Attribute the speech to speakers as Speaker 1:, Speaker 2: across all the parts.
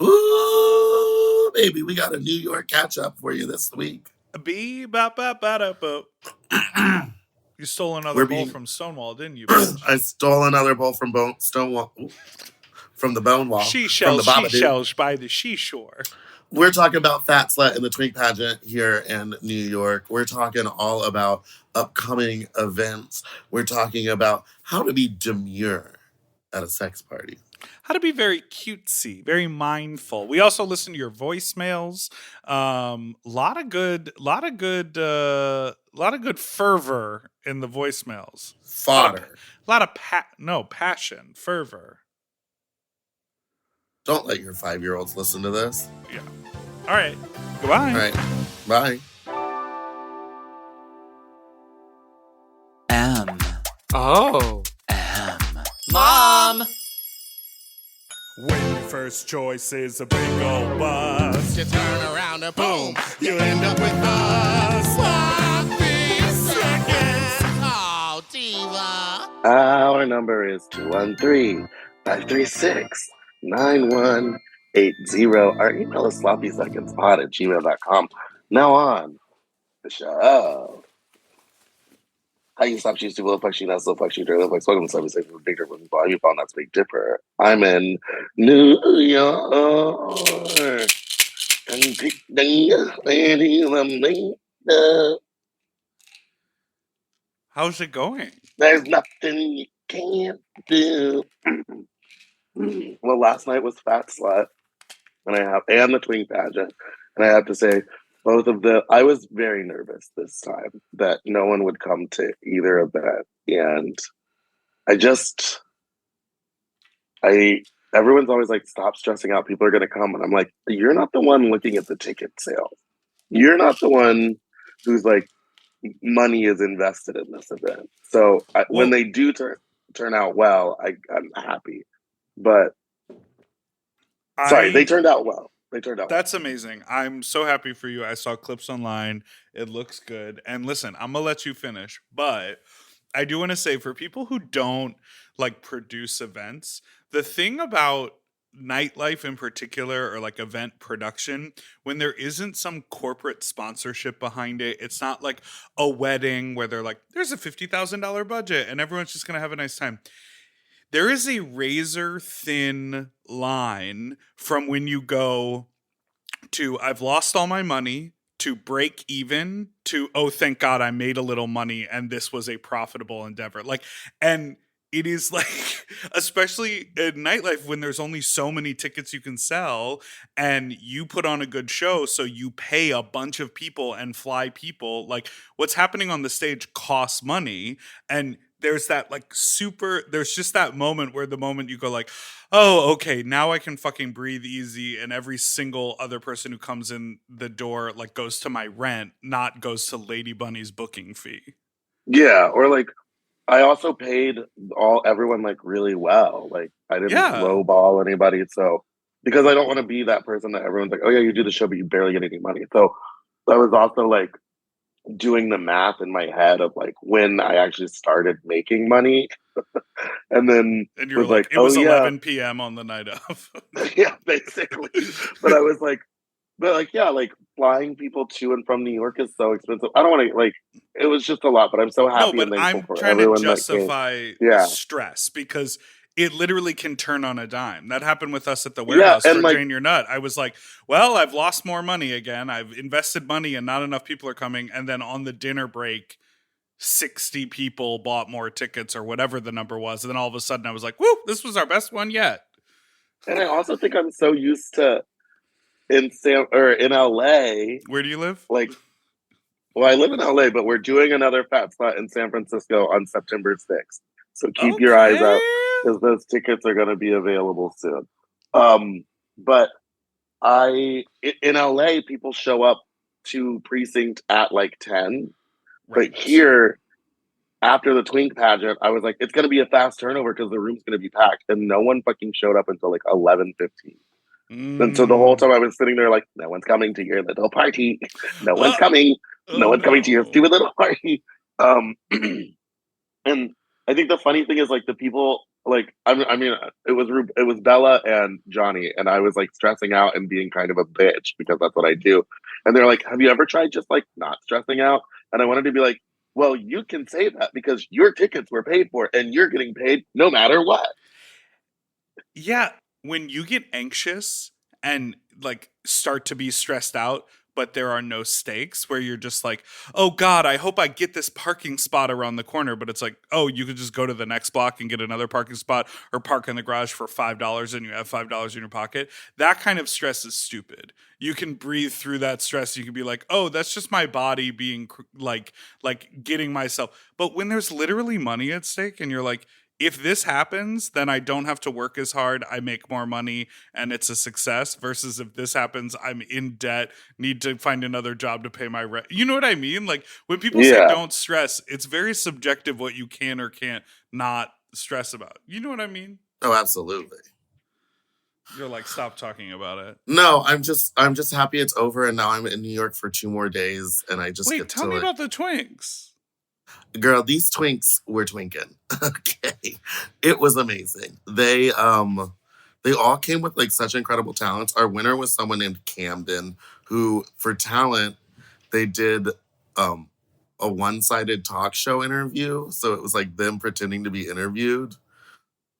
Speaker 1: Ooh, baby, we got a New York catch up for you this week.
Speaker 2: Be ba ba ba da ba. You stole another bowl from Stonewall, didn't you, bitch?
Speaker 1: I stole another bowl from Stonewall. From the Bone Wall. From the
Speaker 2: She-shells by the seashore.
Speaker 1: We're talking about Fat Slut in the Twink pageant here in New York. We're talking all about upcoming events. We're talking about how to be demure at a sex party.
Speaker 2: How to be very cutesy, very mindful. We also listen to your voicemails. Lot of good fervor in the voicemails.
Speaker 1: Fodder.
Speaker 2: Passion, fervor.
Speaker 1: Don't let your 5-year-olds listen to this.
Speaker 2: Yeah. All right. Goodbye.
Speaker 1: All right. Bye.
Speaker 3: M.
Speaker 4: Oh.
Speaker 3: M.
Speaker 4: Mom!
Speaker 2: When your first choice is a big old bus,
Speaker 5: you turn around and boom, you end up with a sloppy seconds. Oh, diva.
Speaker 1: Our number is 213-536-9180. Our email is sloppysecondspod@gmail.com. Now on the show. How you stop cheese to will fuck she not so fuck she dirty like welcome to Sloppy Second with Big Dipper with you found that's Big Dipper. I'm in New York.
Speaker 2: how's it going?
Speaker 1: There's nothing you can't do. Well, last night was Fat Slut, and the Twink pageant, and I have to say, I was very nervous this time that no one would come to either event, and everyone's always like, stop stressing out, people are gonna come, and I'm like, you're not the one looking at the ticket sales. You're not the one who's like, money is invested in this event. So when they do turn out well, I'm happy. But they turned out well.
Speaker 2: That's amazing. I'm so happy for you. I saw clips online. It looks good. And listen, I'm gonna let you finish, but I do want to say for people who don't like produce events, the thing about nightlife in particular, or like event production, when there isn't some corporate sponsorship behind it, it's not like a wedding where they're like, there's a $50,000 budget and everyone's just gonna have a nice time. There is a razor thin line from when you go to I've lost all my money to break even to, oh, thank God I made a little money and this was a profitable endeavor. Like, and it is like, especially in nightlife when there's only so many tickets you can sell and you put on a good show, so you pay a bunch of people and fly people. Like, what's happening on the stage costs money, and there's that like there's just that moment where the moment you go like, oh, okay, now I can fucking breathe easy, and every single other person who comes in the door like goes to my rent, not goes to Lady Bunny's booking fee.
Speaker 1: Yeah, or like I also paid everyone like really well. Like I didn't lowball anybody, so because I don't want to be that person that everyone's like, oh yeah, you do the show but you barely get any money. So I was also like doing the math in my head of like when I actually started making money. And
Speaker 2: you were like, it was 11 p.m. on the night of.
Speaker 1: Yeah, basically. But I was like, flying people to and from New York is so expensive. I don't want to it was just a lot, but I'm so happy and thankful for everyone.
Speaker 2: I'm trying to justify stress because it literally can turn on a dime. That happened with us at the warehouse for Drain Your Nut. I was like, well, I've lost more money again. I've invested money and not enough people are coming. And then on the dinner break, 60 people bought more tickets or whatever the number was. And then all of a sudden I was like, woo, this was our best one yet.
Speaker 1: And I also think I'm so used to in LA.
Speaker 2: Where do you live?
Speaker 1: Well, I live in LA, but we're doing another Fat Slut in San Francisco on September 6th. So keep your eyes out, because those tickets are going to be available soon. But in LA, people show up to precinct at like 10. Right. But here, after the Twink pageant, I was like, it's going to be a fast turnover because the room's going to be packed. And no one fucking showed up until like 11:15. And so the whole time I was sitting there like, no one's coming to your little party. No one's coming. No one's coming to your stupid little party. And I think the funny thing is like the people like I mean, it was Bella and Johnny, and I was like stressing out and being kind of a bitch because that's what I do. And they're like, "Have you ever tried just like not stressing out?" And I wanted to be like, "Well, you can say that because your tickets were paid for, and you're getting paid no matter what."
Speaker 2: Yeah, when you get anxious and like start to be stressed out, but there are no stakes where you're just like, oh God, I hope I get this parking spot around the corner. But it's like, oh, you could just go to the next block and get another parking spot or park in the garage for $5 and you have $5 in your pocket. That kind of stress is stupid. You can breathe through that stress. You can be like, oh, that's just my body being like getting myself. But when there's literally money at stake and you're like, if this happens, then I don't have to work as hard. I make more money and it's a success versus if this happens, I'm in debt, need to find another job to pay my rent. You know what I mean? Like when people say
Speaker 1: Yeah.
Speaker 2: don't stress, it's very subjective what you can or can't not stress about. You know what I mean?
Speaker 3: Oh, absolutely.
Speaker 2: You're like, stop talking about it.
Speaker 3: No, I'm just happy it's over and now I'm in New York for 2 more days and I just
Speaker 2: Wait,
Speaker 3: get
Speaker 2: tell
Speaker 3: to
Speaker 2: me
Speaker 3: like,
Speaker 2: about the Twinks.
Speaker 3: girl, these twinks were twinking. Okay. It was amazing. They all came with like such incredible talents. Our winner was someone named Camden, who for talent, they did a one-sided talk show interview. So it was like them pretending to be interviewed.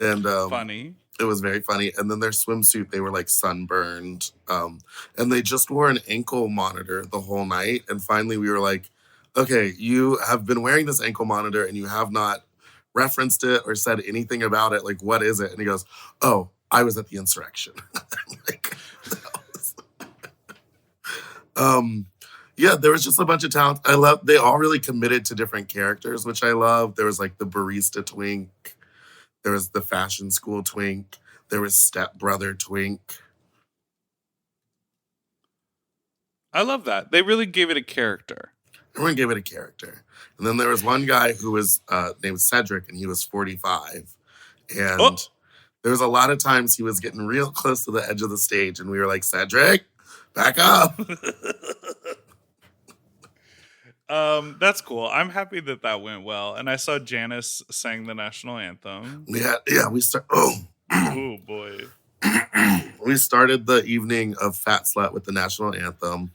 Speaker 3: And
Speaker 2: Funny.
Speaker 3: it was very funny. And then their swimsuit, they were like sunburned. And they just wore an ankle monitor the whole night. And finally we were like, okay, you have been wearing this ankle monitor and you have not referenced it or said anything about it. Like, what is it? And he goes, oh, I was at the insurrection. Like, yeah, there was just a bunch of talent. They all really committed to different characters, which I love. There was like the barista Twink. There was the fashion school Twink. There was stepbrother Twink.
Speaker 2: I love that. They really gave it a character.
Speaker 3: Everyone gave it a character. And then there was one guy who was named Cedric, and he was 45. And there was a lot of times he was getting real close to the edge of the stage, and we were like, Cedric, back up.
Speaker 2: That's cool. I'm happy that went well. And I saw Janice sang the national anthem.
Speaker 3: Yeah, we start.
Speaker 2: Oh boy.
Speaker 3: We started the evening of Fat Slut with the national anthem.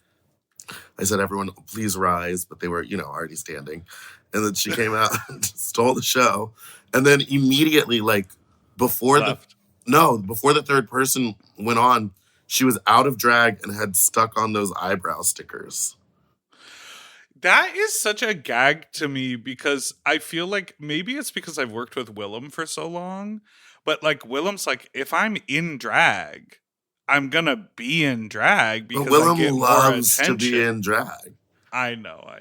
Speaker 3: I said, everyone, please rise. But they were, already standing. And then she came out and stole the show. And then immediately, like, before the third person went on, she was out of drag and had stuck on those eyebrow stickers.
Speaker 2: That is such a gag to me because I feel like maybe it's because I've worked with Willem for so long. But, like, Willem's like, if I'm in drag, I'm gonna be in drag because
Speaker 3: Willem
Speaker 2: I get
Speaker 3: loves
Speaker 2: more attention.
Speaker 3: to be in drag.
Speaker 2: I know.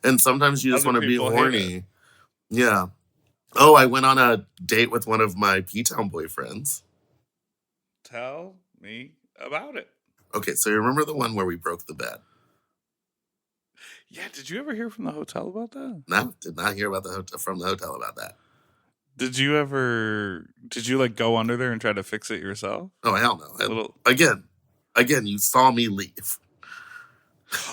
Speaker 3: And sometimes you just
Speaker 2: Other
Speaker 3: want to be
Speaker 2: people hate
Speaker 3: horny. Yeah. Oh, I went on a date with one of my P-Town boyfriends.
Speaker 2: Tell me about it.
Speaker 3: Okay, so you remember the one where we broke the bed?
Speaker 2: Yeah, did you ever hear from the hotel about that?
Speaker 3: No, did not hear about from the hotel about that.
Speaker 2: Did you like go under there and try to fix it yourself?
Speaker 3: Oh, hell no. Again, you saw me leave.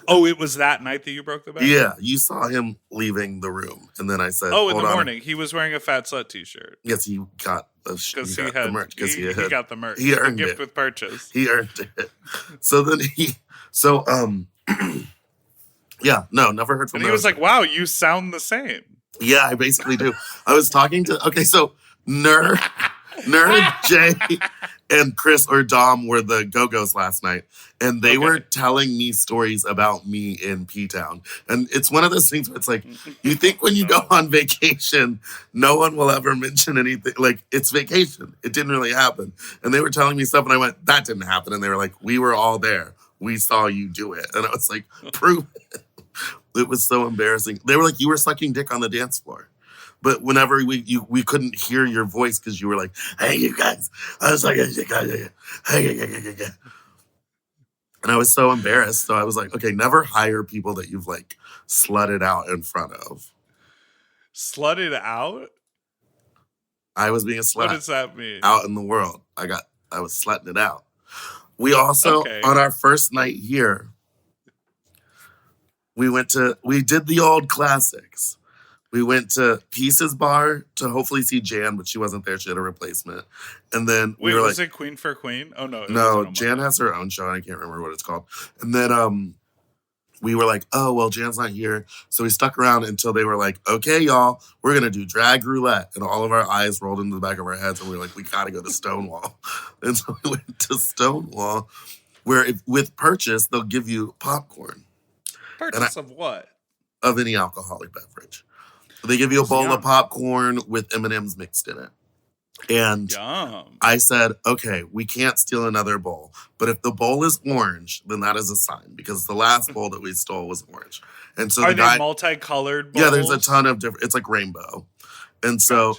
Speaker 2: Oh, it was that night that you broke the bed?
Speaker 3: Yeah, you saw him leaving the room. And then I said,
Speaker 2: oh, in the morning. He was wearing a Fat Slut t-shirt.
Speaker 3: Yes, he got the merch.
Speaker 2: He got the merch.
Speaker 3: He earned
Speaker 2: the gift
Speaker 3: it.
Speaker 2: with purchase.
Speaker 3: He earned it. So then yeah, no, never heard from him.
Speaker 2: And he was like, wow, you sound the same.
Speaker 3: Yeah, I basically do. I was talking to, so Nerd, Jay, and Chris or Dom were the Go-Go's last night. And they were telling me stories about me in P-Town. And it's one of those things where it's like, you think when you go on vacation, no one will ever mention anything. Like, it's vacation. It didn't really happen. And they were telling me stuff and I went, that didn't happen. And they were like, we were all there. We saw you do it. And I was like, prove it. It was so embarrassing. They were like, you were sucking dick on the dance floor. But whenever we couldn't hear your voice because you were like, hey, you guys. I was like, hey. And I was so embarrassed. So I was like, okay, never hire people that you've like slutted out in front of.
Speaker 2: Slutted out?
Speaker 3: I was being a slut.
Speaker 2: What does that mean?
Speaker 3: Out in the world. I was slutting it out. We also, on our first night here, we did the old classics. We went to Pieces Bar to hopefully see Jan, but she wasn't there. She had a replacement. And then we were
Speaker 2: was
Speaker 3: like,
Speaker 2: it Queen for Queen? Oh, no.
Speaker 3: no, Jan has her own show. And I can't remember what it's called. And then we were like, oh, well, Jan's not here. So we stuck around until they were like, okay, y'all, we're going to do drag roulette. And all of our eyes rolled into the back of our heads. And we were like, we got to go to Stonewall. And so we went to Stonewall, where with purchase, they'll give you popcorn.
Speaker 2: Purchase of what?
Speaker 3: Of any alcoholic beverage. They give you a bowl of popcorn with M&Ms mixed in it. And
Speaker 2: Yum.
Speaker 3: I said, okay, we can't steal another bowl. But if the bowl is orange, then that is a sign. Because the last bowl that we stole was orange. And so
Speaker 2: Are they multicolored bowls?
Speaker 3: Yeah, there's a ton of different. It's like rainbow. And so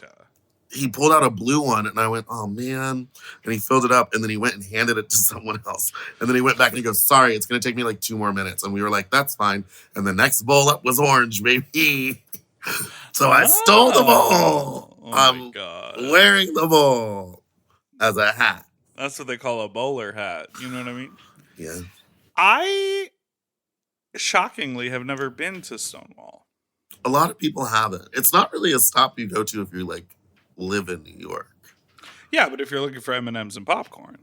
Speaker 3: he pulled out a blue one. And I went, oh, man. And he filled it up. And then he went and handed it to someone else. And then he went back and he goes, sorry, it's going to take me like 2 more minutes. And we were like, that's fine. And the next bowl up was orange, baby. So I stole the bowl.
Speaker 2: Oh
Speaker 3: I'm wearing the bowl as a hat.
Speaker 2: That's what they call a bowler hat. You know what I mean?
Speaker 3: Yeah.
Speaker 2: I shockingly have never been to Stonewall.
Speaker 3: A lot of people haven't. It's not really a stop you go to if you like live in New York.
Speaker 2: Yeah, but if you're looking for M&Ms and popcorn,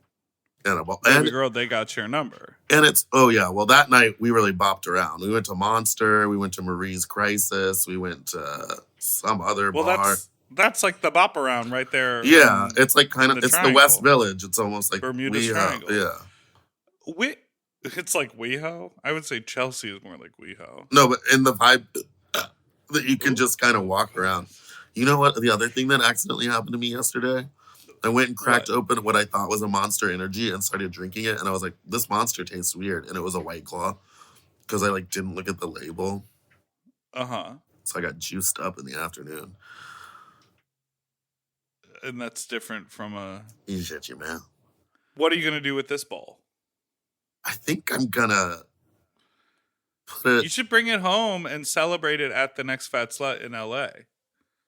Speaker 3: and
Speaker 2: girl, they got your number.
Speaker 3: And it's, oh yeah, well that night we really bopped around. We went to Monster, we went to Marie's Crisis, we went to some other bar.
Speaker 2: That's like the bop around right there.
Speaker 3: Yeah, it's like kind of, it's
Speaker 2: triangle.
Speaker 3: the West Village. It's almost like
Speaker 2: Bermuda Triangle.
Speaker 3: Yeah.
Speaker 2: It's like WeHo. I would say Chelsea is more like WeHo.
Speaker 3: No, but in the vibe that you can just kind of walk around. You know what? The other thing that accidentally happened to me yesterday, I went and cracked open what I thought was a Monster Energy and started drinking it. And I was like, this Monster tastes weird. And it was a White Claw because I like didn't look at the label.
Speaker 2: Uh-huh.
Speaker 3: So I got juiced up in the afternoon.
Speaker 2: And that's different from a...
Speaker 3: You shut your mouth.
Speaker 2: What are you going to do with this bowl?
Speaker 3: I think I'm going to put it...
Speaker 2: You should bring it home and celebrate it at the next Fat Slut in LA.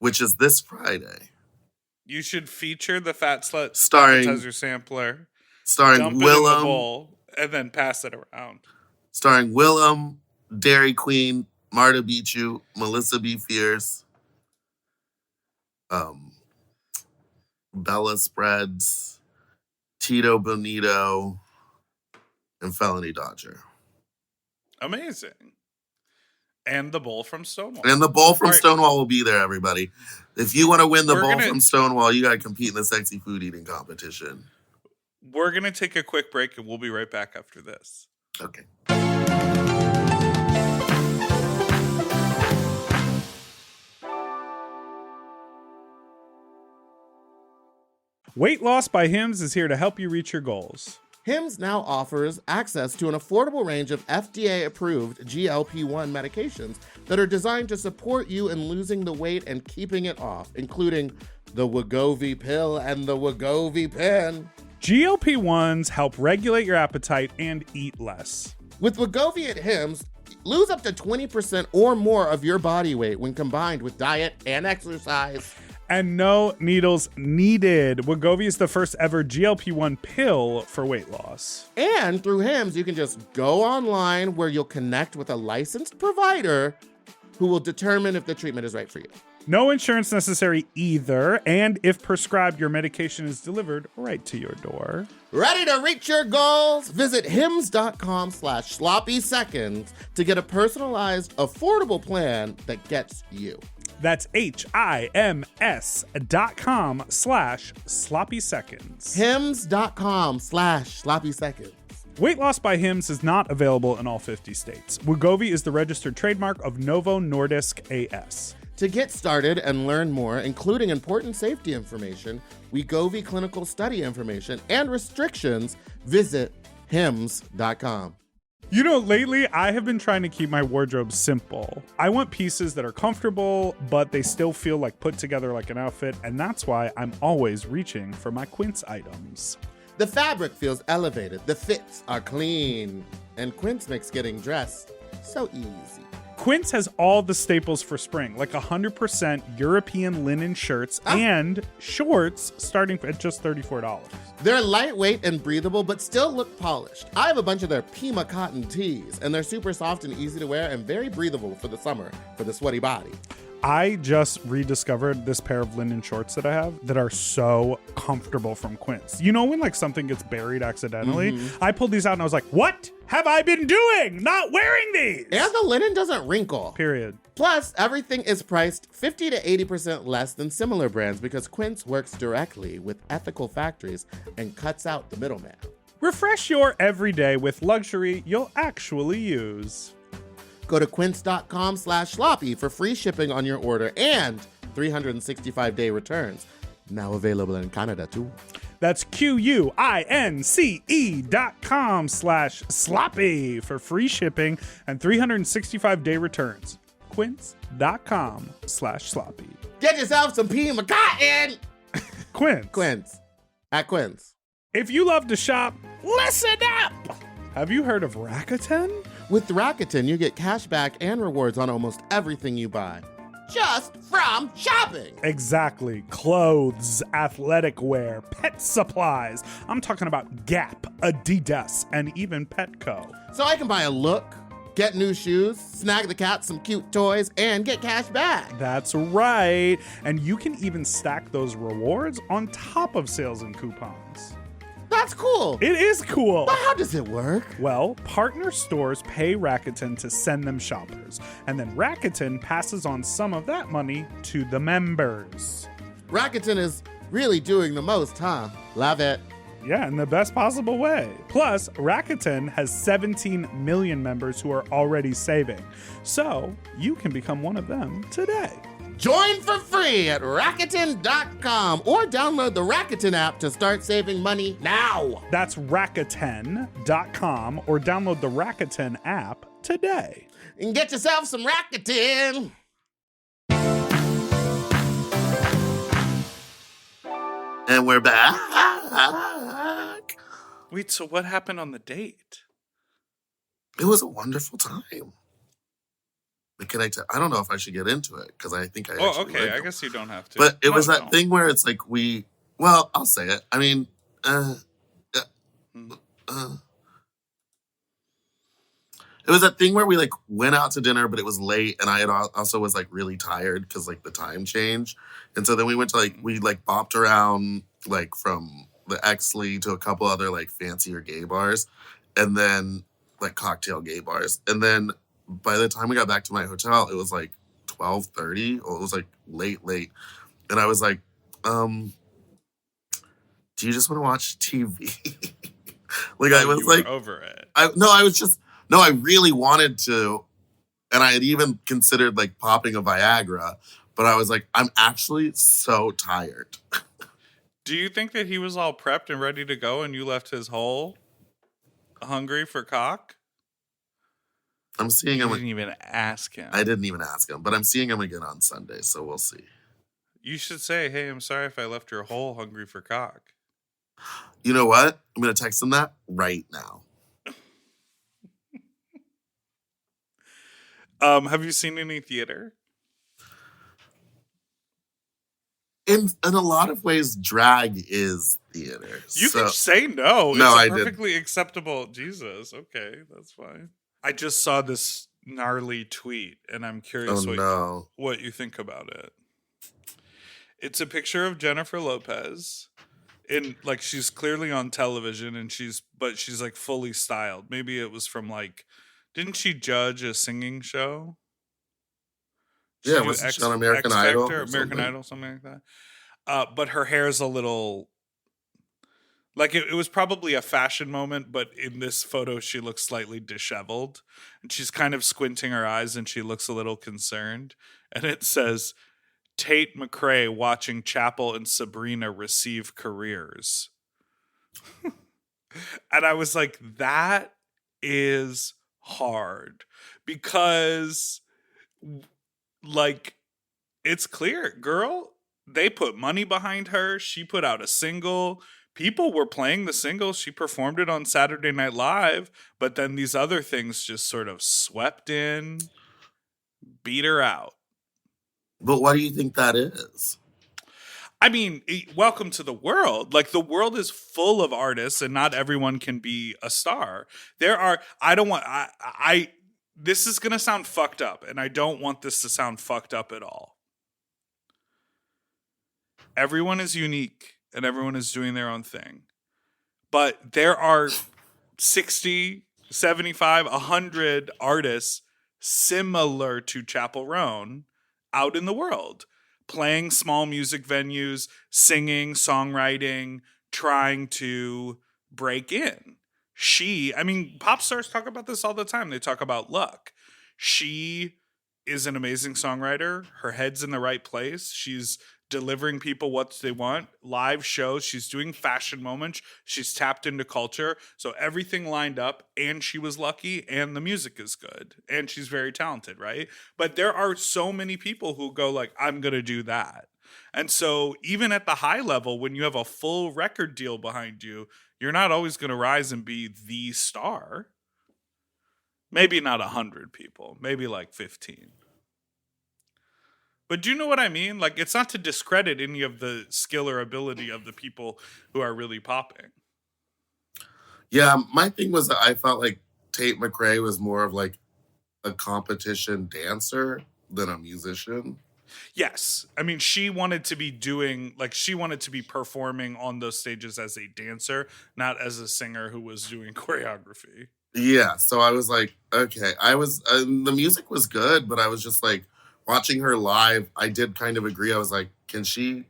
Speaker 3: Which is this Friday.
Speaker 2: You should feature the Fat Slut appetizer sampler.
Speaker 3: Starring
Speaker 2: dump
Speaker 3: Willem.
Speaker 2: it in the bowl, and then pass it around.
Speaker 3: Starring Willem, Dairy Queen, Marta Bichu, Melissa B. Fierce, Bella Spreads, Tito Bonito, and Felony Dodger.
Speaker 2: Amazing. And the bowl from Stonewall.
Speaker 3: And the bowl from Stonewall will be there, everybody. If you want to win the bowl from Stonewall, you got to compete in the sexy food eating competition.
Speaker 2: We're going to take a quick break, and we'll be right back after this.
Speaker 3: Okay.
Speaker 6: Weight Loss by Hims is here to help you reach your goals.
Speaker 5: Hims now offers access to an affordable range of FDA-approved GLP-1 medications that are designed to support you in losing the weight and keeping it off, including the Wegovy pill and the Wegovy pen.
Speaker 6: GLP-1s help regulate your appetite and eat less.
Speaker 5: With Wegovy at Hims, lose up to 20% or more of your body weight when combined with diet and exercise.
Speaker 6: And no needles needed. Wegovy is the first ever GLP-1 pill for weight loss.
Speaker 5: And through Hims, you can just go online where you'll connect with a licensed provider who will determine if the treatment is right for you.
Speaker 6: No insurance necessary either. And if prescribed, your medication is delivered right to your door.
Speaker 5: Ready to reach your goals? Visit hims.com/sloppyseconds to get a personalized, affordable plan that gets you.
Speaker 6: That's HIMS.com/sloppyseconds.
Speaker 5: Hims.com/sloppyseconds.
Speaker 6: Weight Loss by Hims is not available in all 50 states. Wegovy is the registered trademark of Novo Nordisk AS.
Speaker 5: To get started and learn more, including important safety information, Wegovy clinical study information, and restrictions, visit hims.com.
Speaker 6: You know, lately I have been trying to keep my wardrobe simple. I want pieces that are comfortable, but they still feel like put together like an outfit, and that's why I'm always reaching for my Quince items.
Speaker 5: The fabric feels elevated, the fits are clean, and Quince makes getting dressed so easy.
Speaker 6: Quince has all the staples for spring, like 100% European linen shirts and shorts starting at just $34.
Speaker 5: They're lightweight and breathable, but still look polished. I have a bunch of their Pima cotton tees, and they're super soft and easy to wear and very breathable for the summer for the sweaty body.
Speaker 6: I just rediscovered this pair of linen shorts that I have that are so comfortable from Quince. You know when like something gets buried accidentally? I pulled these out and I was like, what have I been doing? Not wearing these!
Speaker 5: And the linen doesn't wrinkle.
Speaker 6: Period.
Speaker 5: Plus, everything is priced 50 to 80% less than similar brands because Quince works directly with ethical factories and cuts out the middleman.
Speaker 6: Refresh your everyday with luxury you'll actually use.
Speaker 5: Go to quince.com/sloppy for free shipping on your order and 365-day returns. Now available in Canada, too.
Speaker 6: That's QUINCE.com/sloppy for free shipping and 365-day returns. Quince.com/sloppy.
Speaker 5: Get yourself some Pima Cotton!
Speaker 6: Quince.
Speaker 5: Quince. At Quince.
Speaker 6: If you love to shop, listen up! Have you heard of Rakuten?
Speaker 5: With Rakuten, you get cash back and rewards on almost everything you buy. Just from shopping.
Speaker 6: Exactly. Clothes, athletic wear, pet supplies. I'm talking about Gap, Adidas, and even Petco.
Speaker 5: So I can buy a look, get new shoes, snag the cat some cute toys, and get cash back.
Speaker 6: That's right. And you can even stack those rewards on top of sales and coupons.
Speaker 5: That's cool.
Speaker 6: It is cool.
Speaker 5: But how does it work?
Speaker 6: Well, partner stores pay Rakuten to send them shoppers, and then Rakuten passes on some of that money to the members.
Speaker 5: Rakuten is really doing the most, huh? Love it.
Speaker 6: Yeah, in the best possible way. Plus, Rakuten has 17 million members who are already saving. So, you can become one of them today.
Speaker 5: Join for free at Rakuten.com or download the Rakuten app to start saving money now.
Speaker 6: That's Rakuten.com or download the Rakuten app today.
Speaker 5: And get yourself some Rakuten.
Speaker 3: And we're back.
Speaker 2: Wait, so what happened on the date?
Speaker 3: It was a wonderful time. I don't know if I should get into it because I think I actually
Speaker 2: Oh, okay.
Speaker 3: like
Speaker 2: I
Speaker 3: them.
Speaker 2: guess you don't have to.
Speaker 3: But it was
Speaker 2: No,
Speaker 3: that thing where it's like well, I'll say it. I mean, it was that thing where we like went out to dinner, but it was late, and I had also was like really tired because like the time change, and so then we went to we bopped around like from the Exley to a couple other like fancier gay bars, and then like cocktail gay bars, and then by the time we got back to my hotel, it was like 12:30. Or it was like late, and I was like, "Do you just want to watch TV?" Like I was
Speaker 2: you were
Speaker 3: like
Speaker 2: over it.
Speaker 3: I really wanted to, and I had even considered like popping a Viagra, but I was like, I'm actually so tired.
Speaker 2: Do you think that he was all prepped and ready to go and you left his hole hungry for cock?
Speaker 3: I'm seeing
Speaker 2: You
Speaker 3: him.
Speaker 2: didn't even ask him.
Speaker 3: I didn't even ask him, but I'm seeing him again on Sunday, so we'll see.
Speaker 2: You should say, hey, I'm sorry if I left your hole hungry for cock.
Speaker 3: You know what? I'm going to text him that right now.
Speaker 2: Have you seen any theater?
Speaker 3: In a lot of ways, drag is theater.
Speaker 2: You can say no.
Speaker 3: No, I
Speaker 2: It's a
Speaker 3: didn't.
Speaker 2: perfectly acceptable. Jesus. Okay, that's fine. I just saw this gnarly tweet, and I'm curious what you think about it. It's a picture of Jennifer Lopez. In like she's clearly on television, and she's like fully styled. Maybe it was from like, didn't she judge a singing show?
Speaker 3: Yeah, wasn't she on American Idol?
Speaker 2: Factor, American Idol, something like that. But her hair's a little like it was probably a fashion moment, but in this photo she looks slightly disheveled, and she's kind of squinting her eyes, and she looks a little concerned. And it says, Tate McRae watching Chapel and Sabrina receive careers. And I was like, that is hard because like it's clear, girl, they put money behind her. She put out a single. People were playing the single. She performed it on Saturday Night Live, but then these other things just sort of swept in, beat her out.
Speaker 3: But what do you think that is?
Speaker 2: I mean, welcome to the world. Like, the world is full of artists, and not everyone can be a star. There are, this is going to sound fucked up, and I don't want this to sound fucked up at all. Everyone is unique, and everyone is doing their own thing. But there are 60, 75, 100 artists similar to Chapel Roan out in the world, playing small music venues, singing, songwriting, trying to break in. Pop stars talk about this all the time. They talk about luck. She is an amazing songwriter. Her head's in the right place. She's delivering people what they want. Live shows. She's doing fashion moments. She's tapped into culture. So everything lined up, and she was lucky, and the music is good, and she's very talented, right? But there are so many people who go like, I'm going to do that. And so even at the high level, when you have a full record deal behind you, you're not always going to rise and be the star. Maybe not 100 people, maybe like 15. But do you know what I mean? Like, it's not to discredit any of the skill or ability of the people who are really popping.
Speaker 3: Yeah, my thing was that I felt like Tate McRae was more of like a competition dancer than a musician.
Speaker 2: Yes. I mean, she wanted to be performing on those stages as a dancer, not as a singer who was doing choreography.
Speaker 3: Yeah, so I was like, okay. The music was good, but I was just like, watching her live, I did kind of agree. I was like, can she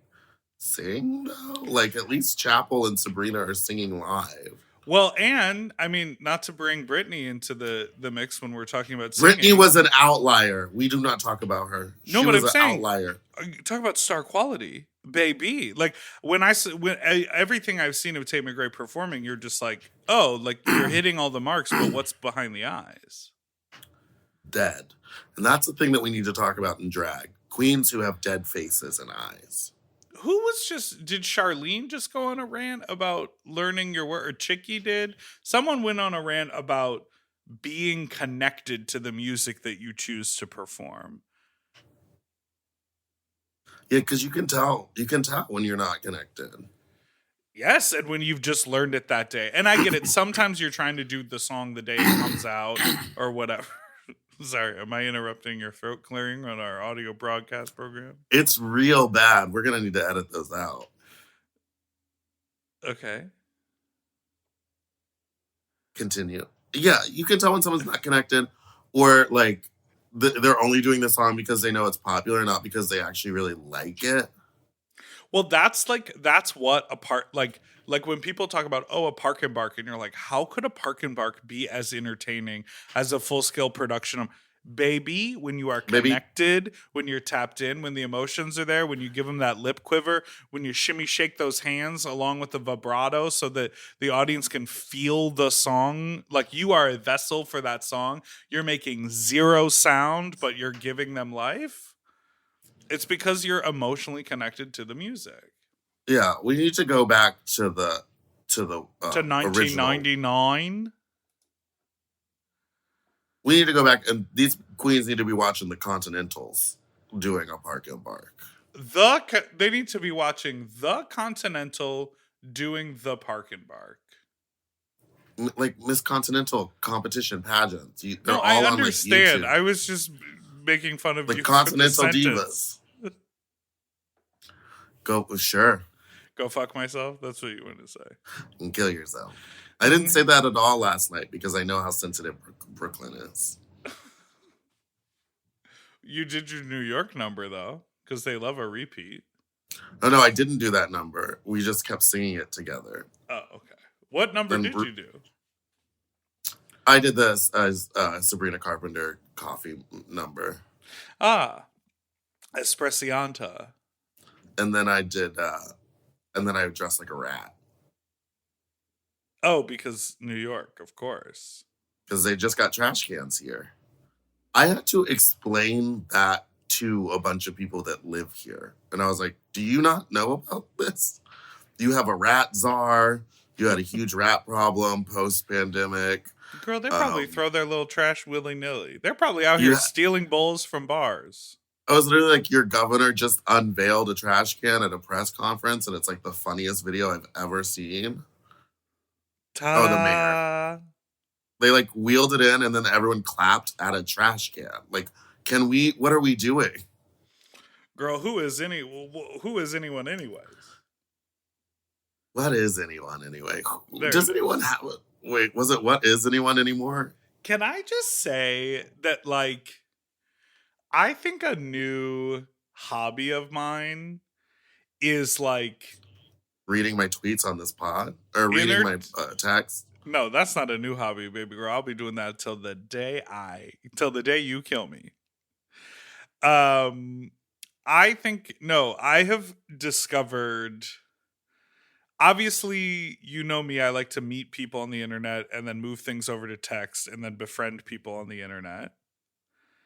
Speaker 3: sing though? Like, at least Chapel and Sabrina are singing live.
Speaker 2: Well, and I mean, not to bring Britney into the mix when we're talking about singing.
Speaker 3: Britney was an outlier. We do not talk about her.
Speaker 2: No,
Speaker 3: she
Speaker 2: but
Speaker 3: was
Speaker 2: I'm
Speaker 3: an
Speaker 2: saying,
Speaker 3: outlier.
Speaker 2: Talk about star quality, baby. Like everything I've seen of Tate McRae performing, you're just like, oh, like you're hitting all the marks, but what's behind the eyes?
Speaker 3: Dead. And that's the thing that we need to talk about in drag. Queens who have dead faces and eyes.
Speaker 2: Did Charlene just go on a rant about learning your word? Or Chicky did? Someone went on a rant about being connected to the music that you choose to perform.
Speaker 3: Yeah, because you can tell when you're not connected.
Speaker 2: Yes, and when you've just learned it that day. And I get it. Sometimes you're trying to do the song the day it comes out or whatever. Sorry, am I interrupting your throat clearing on our audio broadcast program?
Speaker 3: It's real bad. We're going to need to edit those out.
Speaker 2: Okay.
Speaker 3: Continue. Yeah, you can tell when someone's not connected, or like they're only doing the song because they know it's popular, not because they actually really like it.
Speaker 2: Well, that's what a part like when people talk about a Park and Bark, and you're like, how could a Park and Bark be as entertaining as a full scale production? Baby, when you are connected, when you're tapped in, when the emotions are there, when you give them that lip quiver, when you shimmy shake those hands along with the vibrato so that the audience can feel the song, like you are a vessel for that song. You're making zero sound, but you're giving them life. It's because you're emotionally connected to the music.
Speaker 3: Yeah, we need to go back to
Speaker 2: 1999.
Speaker 3: We need to go back, and these queens need to be watching the Continentals doing a Park and Bark.
Speaker 2: They need to be watching the Continental doing the Park and Bark.
Speaker 3: Like Miss Continental competition pageants.
Speaker 2: I understand. I was just making fun of you.
Speaker 3: Continental divas. Sure.
Speaker 2: Go fuck myself? That's what you want to say.
Speaker 3: And kill yourself. I didn't say that at all last night because I know how sensitive Brooklyn is.
Speaker 2: You did your New York number, though, because they love a repeat.
Speaker 3: Oh, no, I didn't do that number. We just kept singing it together.
Speaker 2: Oh, okay. What number did you do?
Speaker 3: I did this as Sabrina Carpenter coffee number.
Speaker 2: Espressianta.
Speaker 3: And then I did, and then I dressed like a rat.
Speaker 2: Oh, because New York, of course.
Speaker 3: Because they just got trash cans here. I had to explain that to a bunch of people that live here. And I was like, do you not know about this? You have a rat czar. You had a huge rat problem post-pandemic.
Speaker 2: Girl, they probably throw their little trash willy-nilly. They're probably out here stealing bowls from bars.
Speaker 3: I was literally like, your governor just unveiled a trash can at a press conference, and it's like the funniest video I've ever seen.
Speaker 2: Ta-da.
Speaker 3: Oh, the mayor. They like wheeled it in and then everyone clapped at a trash can. Like, what are we doing?
Speaker 2: Girl, who is anyone anyways?
Speaker 3: What is anyone anyway?
Speaker 2: There
Speaker 3: Does
Speaker 2: it
Speaker 3: anyone have wait, was it what is anyone anymore?
Speaker 2: Can I just say that, like, I think a new hobby of mine is like
Speaker 3: Reading my tweets on this pod? Or reading my text?
Speaker 2: No, that's not a new hobby, baby girl. I'll be doing that till the day you kill me. I have discovered, obviously, you know me, I like to meet people on the internet and then move things over to text and then befriend people on the internet.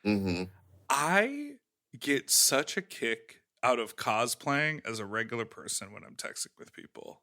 Speaker 3: Mm-hmm.
Speaker 2: I get such a kick out of cosplaying as a regular person when I'm texting with people.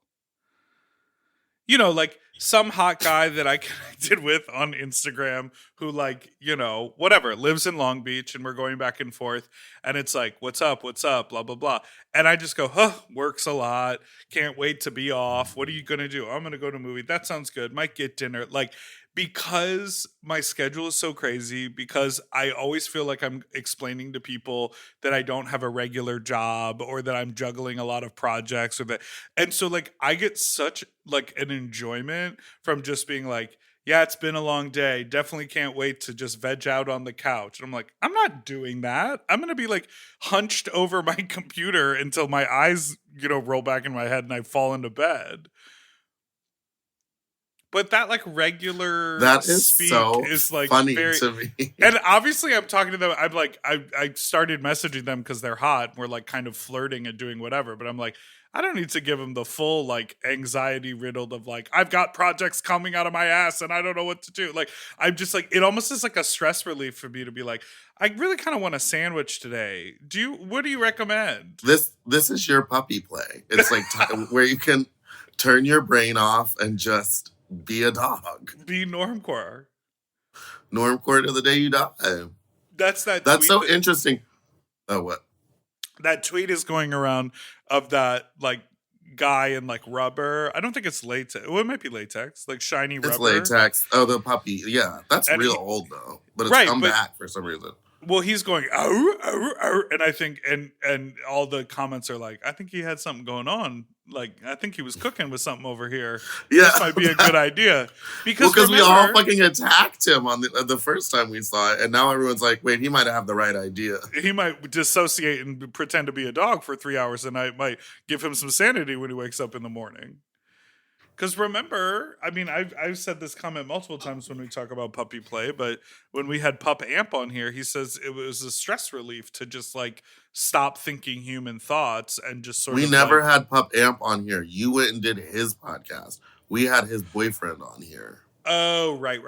Speaker 2: You know, like some hot guy that I connected with on Instagram who, like, you know, whatever, lives in Long Beach and we're going back and forth. And it's like, what's up, blah, blah, blah. And I just go, works a lot. Can't wait to be off. What are you going to do? I'm going to go to a movie. That sounds good. Might get dinner. Like, because my schedule is so crazy, because I always feel like I'm explaining to people that I don't have a regular job or that I'm juggling a lot of projects or that. And so, like, I get such like an enjoyment from just being like, yeah, it's been a long day. Definitely can't wait to just veg out on the couch. And I'm like, I'm not doing that. I'm going to be like hunched over my computer until my eyes, you know, roll back in my head and I fall into bed. But that like regular speak is like
Speaker 3: funny
Speaker 2: very,
Speaker 3: to me.
Speaker 2: And obviously I'm talking to them. I'm like, I started messaging them because they're hot. We're like kind of flirting and doing whatever. But I'm like, I don't need to give them the full like anxiety riddled of like, I've got projects coming out of my ass and I don't know what to do. Like, I'm just like, it almost is like a stress relief for me to be like, I really kind of want a sandwich today. What do you recommend?
Speaker 3: This is your puppy play. It's like where you can turn your brain off and just be a dog.
Speaker 2: Be normcore.
Speaker 3: Normcore to the day you die.
Speaker 2: That's
Speaker 3: so interesting. Oh, what?
Speaker 2: That tweet is going around of that like guy in like rubber. I don't think it's latex. Well, it might be latex, like shiny rubber.
Speaker 3: It's latex. Oh, the puppy. Yeah, that's real old though, but it's come back for some reason.
Speaker 2: Well, he's going ow, ow, ow, and I think and all the comments are like, I think he had something going on. Like, I think he was cooking with something over here.
Speaker 3: Yeah,
Speaker 2: this might be a good idea because
Speaker 3: we all fucking attacked him on the first time we saw it, and now everyone's like, wait, he might have the right idea.
Speaker 2: He might dissociate and pretend to be a dog for 3 hours a night. Might give him some sanity when he wakes up in the morning. Because remember, I mean, I've said this comment multiple times when we talk about puppy play, but when we had Pup Amp on here, he says it was a stress relief to just like stop thinking human thoughts and just sort of.
Speaker 3: We never had Pup Amp on here. You went and did his podcast. We had his boyfriend on here.
Speaker 2: Oh, right.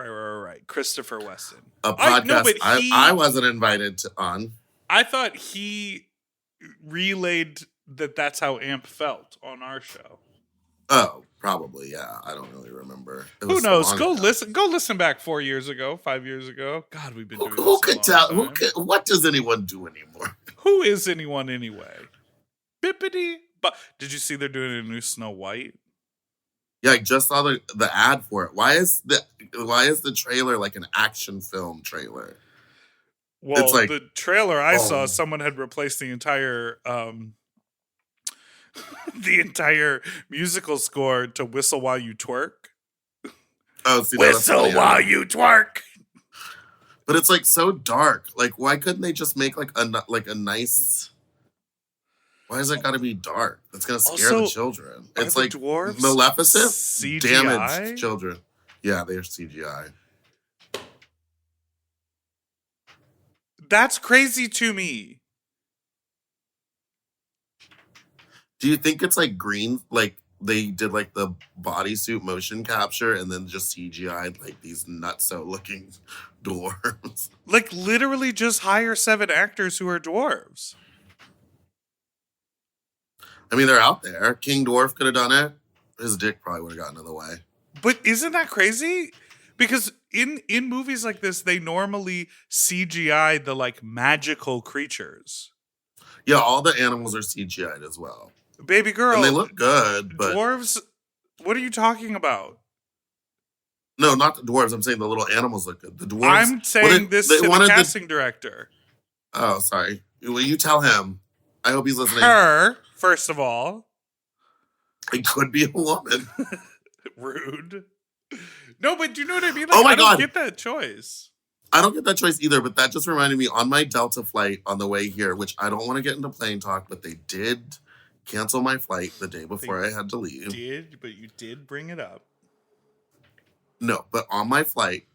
Speaker 2: Christopher Weston.
Speaker 3: A podcast I wasn't invited on.
Speaker 2: I thought he relayed that's how Amp felt on our show.
Speaker 3: Oh, probably, yeah. I don't really remember.
Speaker 2: Who knows? Go listen back 4 years ago, 5 years ago. God, we've been doing this.
Speaker 3: Who could tell? What does anyone do anymore?
Speaker 2: Who is anyone anyway? Bippity. But did you see they're doing a new Snow White?
Speaker 3: Yeah, I just saw the ad for it. Why is the trailer like an action film trailer?
Speaker 2: Well, it's like, the trailer I saw, someone had replaced the entire musical score to "Whistle While You Twerk."
Speaker 3: Oh, see,
Speaker 2: whistle while you twerk.
Speaker 3: But it's like so dark. Like, why couldn't they just make like a nice? Why is it got to be dark? That's gonna scare the children. It's like
Speaker 2: dwarves
Speaker 3: Maleficent
Speaker 2: CGI?
Speaker 3: Damaged children. Yeah, they're CGI.
Speaker 2: That's crazy to me.
Speaker 3: Do you think it's like green? Like they did like the bodysuit motion capture and then just CGI'd like these nutso looking dwarves?
Speaker 2: Like literally just hire 7 actors who are dwarves.
Speaker 3: I mean, they're out there. King Dwarf could have done it. His dick probably would have gotten in the way.
Speaker 2: But isn't that crazy? Because in movies like this, they normally CGI the like magical creatures.
Speaker 3: Yeah, all the animals are CGI'd as well.
Speaker 2: Baby girl.
Speaker 3: And they look good, but...
Speaker 2: Dwarves, what are you talking about?
Speaker 3: No, not the dwarves. I'm saying the little animals look good. The dwarves.
Speaker 2: I'm saying this to the casting director.
Speaker 3: Oh, sorry. Will you tell him? I hope he's listening.
Speaker 2: Her, first of all.
Speaker 3: It could be a woman.
Speaker 2: Rude. No, but you know what I mean? Like,
Speaker 3: Oh my
Speaker 2: I don't
Speaker 3: God.
Speaker 2: get that choice.
Speaker 3: I don't get that choice either, but that just reminded me on my Delta flight on the way here, which I don't want to get into plane talk, but they did cancel my flight the day before I had to leave.
Speaker 2: But you did bring it up.
Speaker 3: No, but on my flight,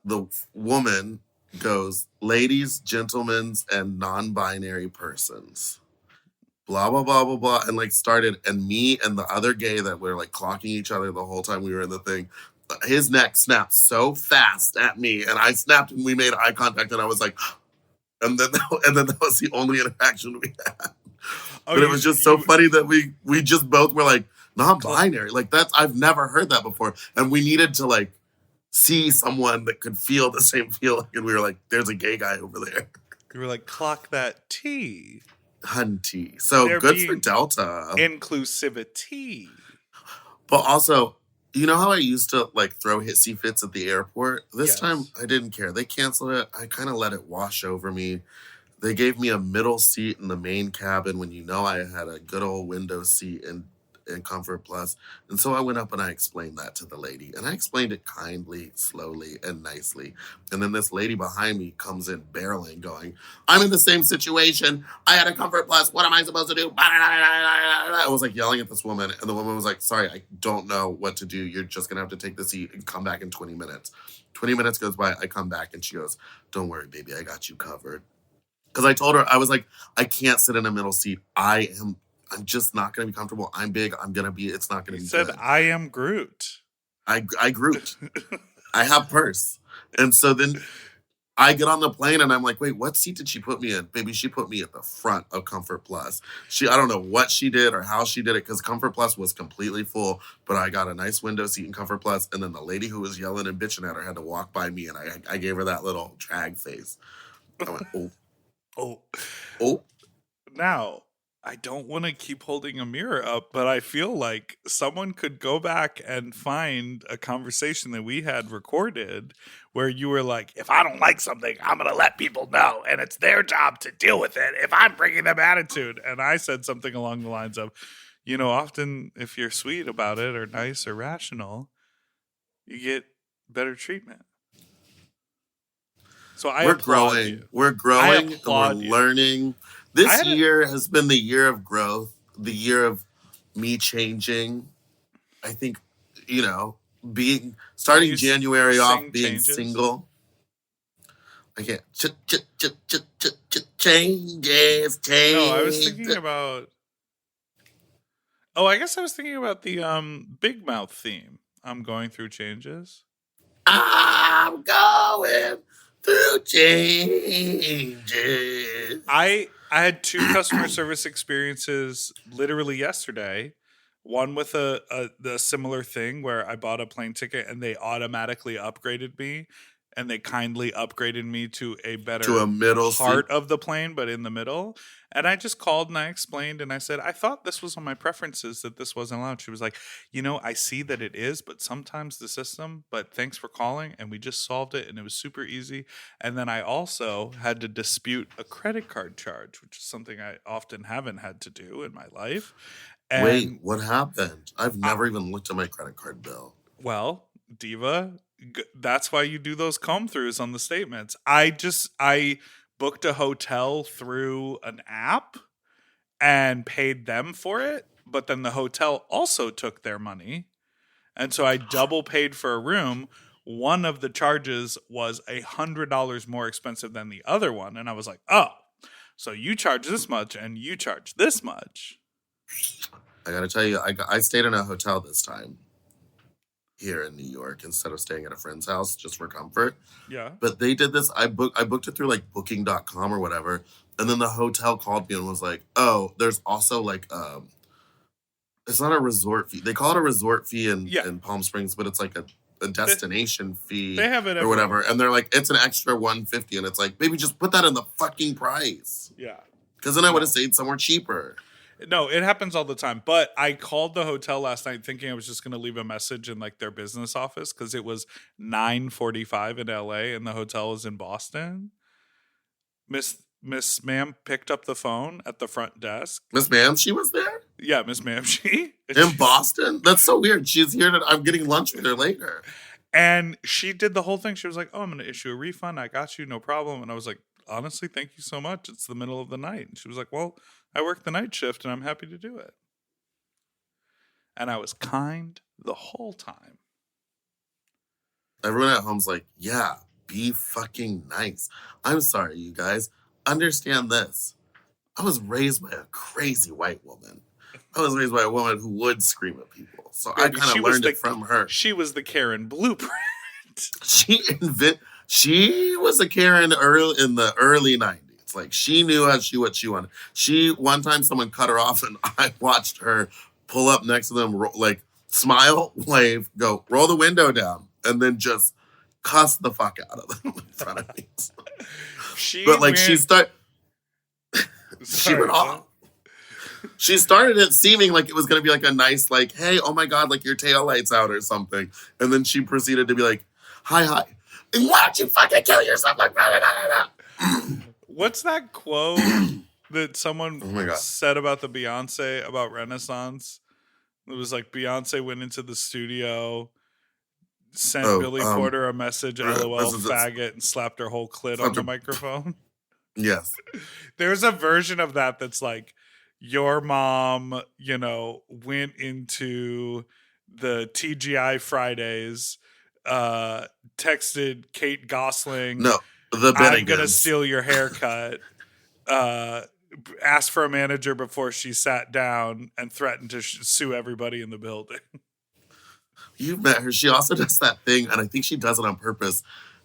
Speaker 3: the woman goes, ladies, gentlemen, and non-binary persons. Blah, blah, blah, blah, blah. And like started, and me and the other gay that were like clocking each other the whole time we were in the thing, his neck snapped so fast at me, and I snapped and we made eye contact, and I was like, and then that was the only interaction we had.
Speaker 2: Oh,
Speaker 3: but it was just so funny that we just both were like, non-binary. Like that's, I've never heard that before. And we needed to like see someone that could feel the same feeling. And we were like, there's a gay guy over there.
Speaker 2: You were like, clock that T.
Speaker 3: Hunty. So
Speaker 2: There
Speaker 3: good
Speaker 2: being
Speaker 3: for Delta.
Speaker 2: Inclusivity.
Speaker 3: But also, you know how I used to like throw hissy fits at the airport? This
Speaker 2: Yes.
Speaker 3: time I didn't care. They canceled it. I kind of let it wash over me. They gave me a middle seat in the main cabin when you know I had a good old window seat in Comfort Plus. And so I went up and I explained that to the lady. And I explained it kindly, slowly, and nicely. And then this lady behind me comes in barreling going, I'm in the same situation. I had a Comfort Plus. What am I supposed to do? I was like yelling at this woman. And the woman was like, sorry, I don't know what to do. You're just going to have to take the seat and come back in 20 minutes. 20 minutes goes by. I come back and she goes, don't worry, baby. I got you covered. Because I told her, I was like, I can't sit in a middle seat. I'm just not going to be comfortable. I'm big. It's not going to be
Speaker 2: said,
Speaker 3: good.
Speaker 2: I am Groot.
Speaker 3: I Groot. I have purse. And so then I get on the plane and I'm like, wait, what seat did she put me in? Baby, she put me at the front of Comfort Plus. I don't know what she did or how she did it because Comfort Plus was completely full, but I got a nice window seat in Comfort Plus. And then the lady who was yelling and bitching at her had to walk by me and I gave her that little drag face. I went, oh.
Speaker 2: Oh. Now, I don't want to keep holding a mirror up, but I feel like someone could go back and find a conversation that we had recorded where you were like, if I don't like something, I'm going to let people know, and it's their job to deal with it if I'm bringing them attitude. And I said something along the lines of, you know, often if you're sweet about it or nice or rational, you get better treatment. So
Speaker 3: We're growing. We're growing and we're learning. This year has been the year of growth, the year of me changing. I think, you know, starting January off being single. I can't changes.
Speaker 2: No, I was thinking about. Oh, I guess I was thinking about the Big Mouth theme. I'm going through changes.
Speaker 3: I'm going through changes.
Speaker 2: I had 2 customer service experiences literally yesterday. One with the similar thing where I bought a plane ticket and they automatically upgraded me, and they kindly upgraded me to a middle part of the plane, but in the middle. And I just called and I explained and I said, I thought this was on my preferences that this wasn't allowed. She was like, you know, I see that it is, but sometimes the system, but thanks for calling. And we just solved it and it was super easy. And then I also had to dispute a credit card charge, which is something I often haven't had to do in my life. And
Speaker 3: wait, what happened? I've never even looked at my credit card bill.
Speaker 2: Well, Diva, that's why you do those come-throughs on the statements. I booked a hotel through an app and paid them for it, but then the hotel also took their money. And so I double paid for a room. One of the charges was $100 more expensive than the other one. And I was like, oh, so you charge this much and you charge this much.
Speaker 3: I got to tell you, I stayed in a hotel this time here in New York instead of staying at a friend's house just for comfort.
Speaker 2: Yeah.
Speaker 3: But they did this. I booked it through like booking.com or whatever. And then the hotel called me and was like, oh, there's also like, it's not a resort fee. They call it a resort fee in Palm Springs, but it's like a destination fee
Speaker 2: they have it
Speaker 3: or whatever. And they're like, it's an extra $150. And it's like, baby, just put that in the fucking price.
Speaker 2: Yeah.
Speaker 3: Because then I would have stayed somewhere cheaper.
Speaker 2: No, it happens all the time. But I called the hotel last night thinking I was just going to leave a message in like their business office because it was 9:45 in LA and the hotel was in Boston. Miss Ma'am picked up the phone at the front desk.
Speaker 3: Miss Ma'am, she was there?
Speaker 2: Yeah, Miss Ma'am,
Speaker 3: In Boston? That's so weird. She's here. I'm getting lunch with her later.
Speaker 2: And she did the whole thing. She was like, "Oh, I'm going to issue a refund. I got you, no problem." And I was like, "Honestly, thank you so much. It's the middle of the night." And she was like, "Well, I work the night shift and I'm happy to do it." And I was kind the whole time.
Speaker 3: Everyone at home's like, yeah, be fucking nice. I'm sorry, you guys. Understand this. I was raised by a crazy white woman. I was raised by a woman who would scream at people. So I kind of learned it from her.
Speaker 2: She was the Karen blueprint.
Speaker 3: She was a Karen in the early 90s. Like she knew what she wanted. One time someone cut her off and I watched her pull up next to them, like smile, wave, go, roll the window down, and then just cuss the fuck out of them in front of me. She went off. She started it seeming like it was going to be like a nice, like, hey, oh my God, like your tail lights out or something. And then she proceeded to be like, hi. And why don't you fucking kill yourself? Like, blah, blah, blah, blah.
Speaker 2: What's that quote that someone said about the Beyonce, about Renaissance? It was like Beyonce went into the studio, sent Billy Porter a message, LOL faggot, and slapped her whole clit on the microphone.
Speaker 3: Yes.
Speaker 2: There's a version of that that's like, your mom, went into the TGI Fridays, texted Kate Gosling,
Speaker 3: no, the
Speaker 2: I'm going to steal your haircut, asked for a manager before she sat down, and threatened to sue everybody in the building.
Speaker 3: You've met her. She also does that thing, and I think she does it on purpose,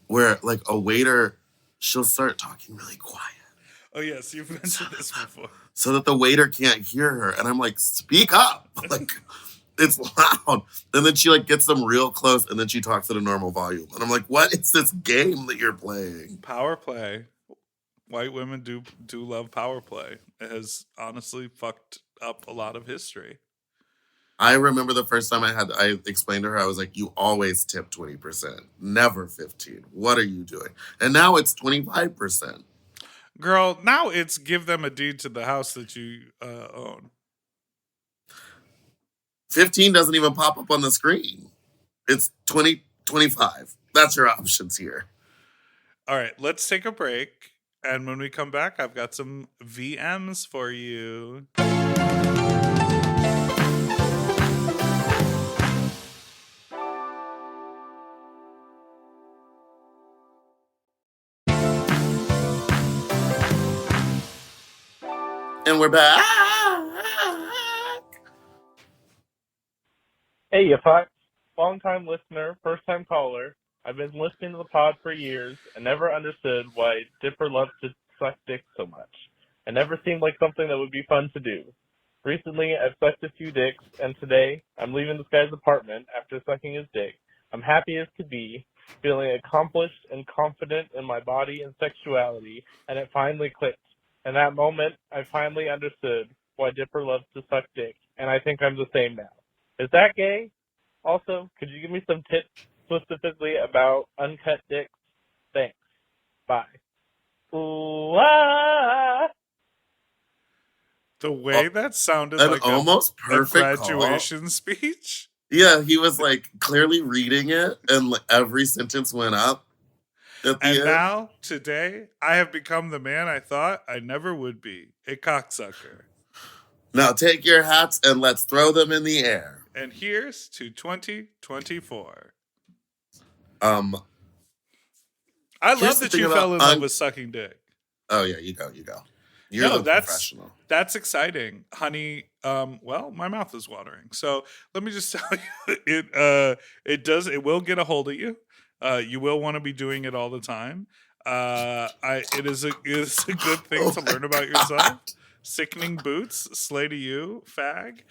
Speaker 3: where like a waiter, she'll start talking really quiet.
Speaker 2: Oh, yes, you've mentioned this before.
Speaker 3: So that the waiter can't hear her. And I'm like, speak up. Like, it's loud. And then she like gets them real close and then she talks at a normal volume. And I'm like, what is this game that you're playing?
Speaker 2: Power play. White women do love power play. It has honestly fucked up a lot of history.
Speaker 3: I remember the first time I explained to her, I was like, you always tip 20%, never 15. What are you doing? And now it's 25%.
Speaker 2: Girl, now it's give them a deed to the house that you own.
Speaker 3: 15 doesn't even pop up on the screen. It's 20, 25. That's your options here.
Speaker 2: All right, let's take a break. And when we come back, I've got some VMs for you.
Speaker 3: And we're back.
Speaker 7: Hey, you fuck. Long-time listener, first-time caller. I've been listening to the pod for years and never understood why Dipper loves to suck dick so much. It never seemed like something that would be fun to do. Recently, I've sucked a few dicks, and today, I'm leaving this guy's apartment after sucking his dick. I'm happy as could be, feeling accomplished and confident in my body and sexuality, and it finally clicked. In that moment, I finally understood why Dipper loves to suck dick, and I think I'm the same now. Is that gay? Also, could you give me some tips specifically about uncut dicks? Thanks. Bye. Ooh, ah.
Speaker 2: The way that sounded
Speaker 3: An
Speaker 2: like
Speaker 3: almost perfect
Speaker 2: graduation speech.
Speaker 3: Yeah, he was like clearly reading it, and like, every sentence went up.
Speaker 2: And now, today, I have become the man I thought I never would be, a cocksucker.
Speaker 3: Now take your hats and let's throw them in the air.
Speaker 2: And here's to 2024.
Speaker 3: I
Speaker 2: love that you fell in love with sucking dick.
Speaker 3: Oh yeah, you go. You're
Speaker 2: that's
Speaker 3: professional.
Speaker 2: That's exciting, honey. Well, my mouth is watering. So let me just tell you, it will get a hold of you. You will want to be doing it all the time. It is a good thing to learn about yourself. Sickening boots, slay to you, fag.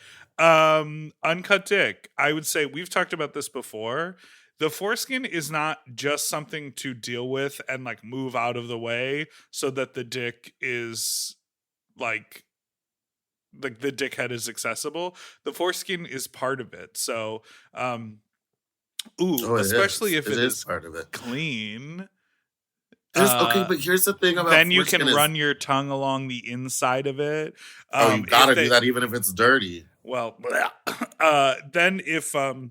Speaker 2: Uncut dick. I would say we've talked about this before. The foreskin is not just something to deal with and like move out of the way so that the dick is like like the dickhead is accessible. The foreskin is part of it. So, especially if it is
Speaker 3: part of it.
Speaker 2: clean.
Speaker 3: Okay, but here's the thing about
Speaker 2: then you can run your tongue along the inside of it.
Speaker 3: You gotta do that even if it's dirty.
Speaker 2: Well, then if they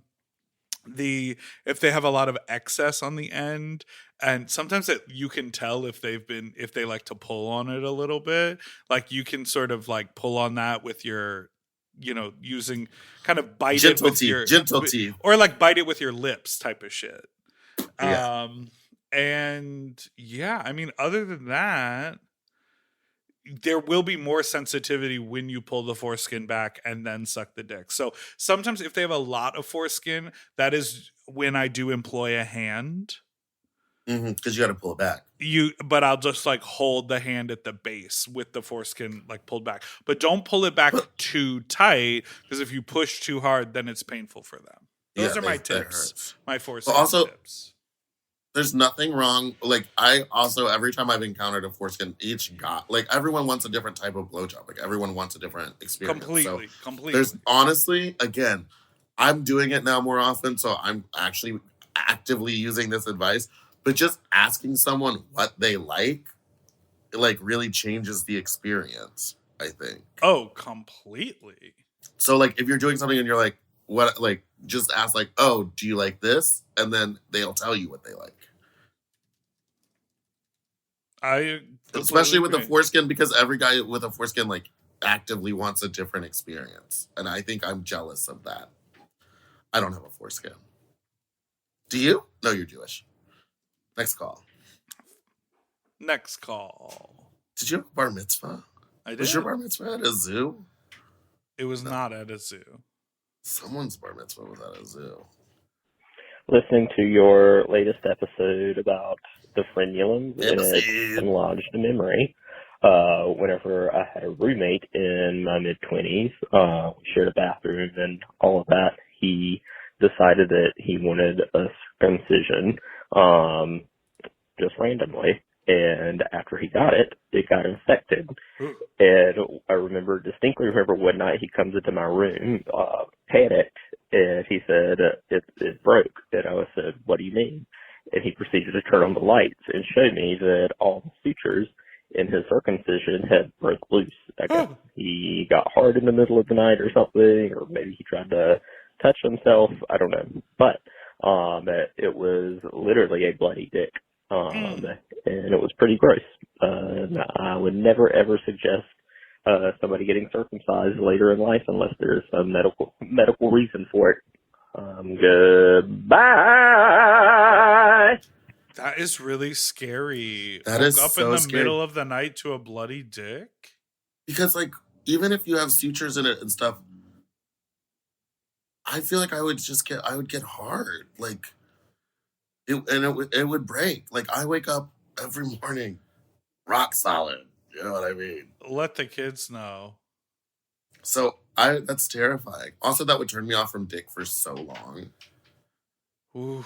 Speaker 2: have a lot of excess on the end, and sometimes you can tell if they like to pull on it a little bit. Like you can sort of like pull on that with your, using kind of bite
Speaker 3: gentle
Speaker 2: it with your
Speaker 3: gentle teeth,
Speaker 2: or like bite it with your lips type of shit.
Speaker 3: Yeah.
Speaker 2: And yeah, I mean, other than that, there will be more sensitivity when you pull the foreskin back and then suck the dick. So sometimes if they have a lot of foreskin, that is when I do employ a hand.
Speaker 3: Because you got to pull it back.
Speaker 2: But I'll just like hold the hand at the base with the foreskin like pulled back. But don't pull it back too tight, because if you push too hard, then it's painful for them. Those are my tips. My foreskin tips.
Speaker 3: There's nothing wrong. Like, I also, every time I've encountered a foreskin, everyone wants a different type of blowjob. Like, everyone wants a different experience.
Speaker 2: Completely.
Speaker 3: There's honestly, again, I'm doing it now more often, so I'm actually actively using this advice. But just asking someone what they like really changes the experience, I think.
Speaker 2: Oh, completely.
Speaker 3: So, like, if you're doing something and you're like, what, like, just ask, like, oh, do you like this? And then they'll tell you what they like. Especially with the foreskin, because every guy with a foreskin, like, actively wants a different experience. And I think I'm jealous of that. I don't have a foreskin. Do you? No, you're Jewish. Next call. Did you have a bar mitzvah?
Speaker 2: I did.
Speaker 3: Was your bar mitzvah at a zoo?
Speaker 2: It was not at a zoo.
Speaker 3: Someone's bar mitzvah was at a zoo.
Speaker 8: Listening to your latest episode about the frenulums, it enlarged a memory. Whenever I had a roommate in my mid-20s, we shared a bathroom and all of that, he decided that he wanted a circumcision just randomly. And after he got it, it got infected.
Speaker 2: Ooh.
Speaker 8: And I distinctly remember one night he comes into my room, panicked, and he said, it broke. And I said, what do you mean? And he proceeded to turn on the lights and show me that all the sutures in his circumcision had broke loose. I guess he got hard in the middle of the night or something, or maybe he tried to touch himself. I don't know. But it was literally a bloody dick. And it was pretty gross. I would never, ever suggest somebody getting circumcised later in life unless there's a medical reason for it. Goodbye.
Speaker 2: That is really scary.
Speaker 3: That is
Speaker 2: up
Speaker 3: so
Speaker 2: in the
Speaker 3: scary.
Speaker 2: middle of the night to a bloody dick?
Speaker 3: Because, like, even if you have sutures in it and stuff, I feel like I would get hard. Like, it would break. Like, I wake up every morning rock solid. You know what I mean?
Speaker 2: Let the kids know.
Speaker 3: So that's terrifying. Also, that would turn me off from dick for so long.
Speaker 2: Ooh,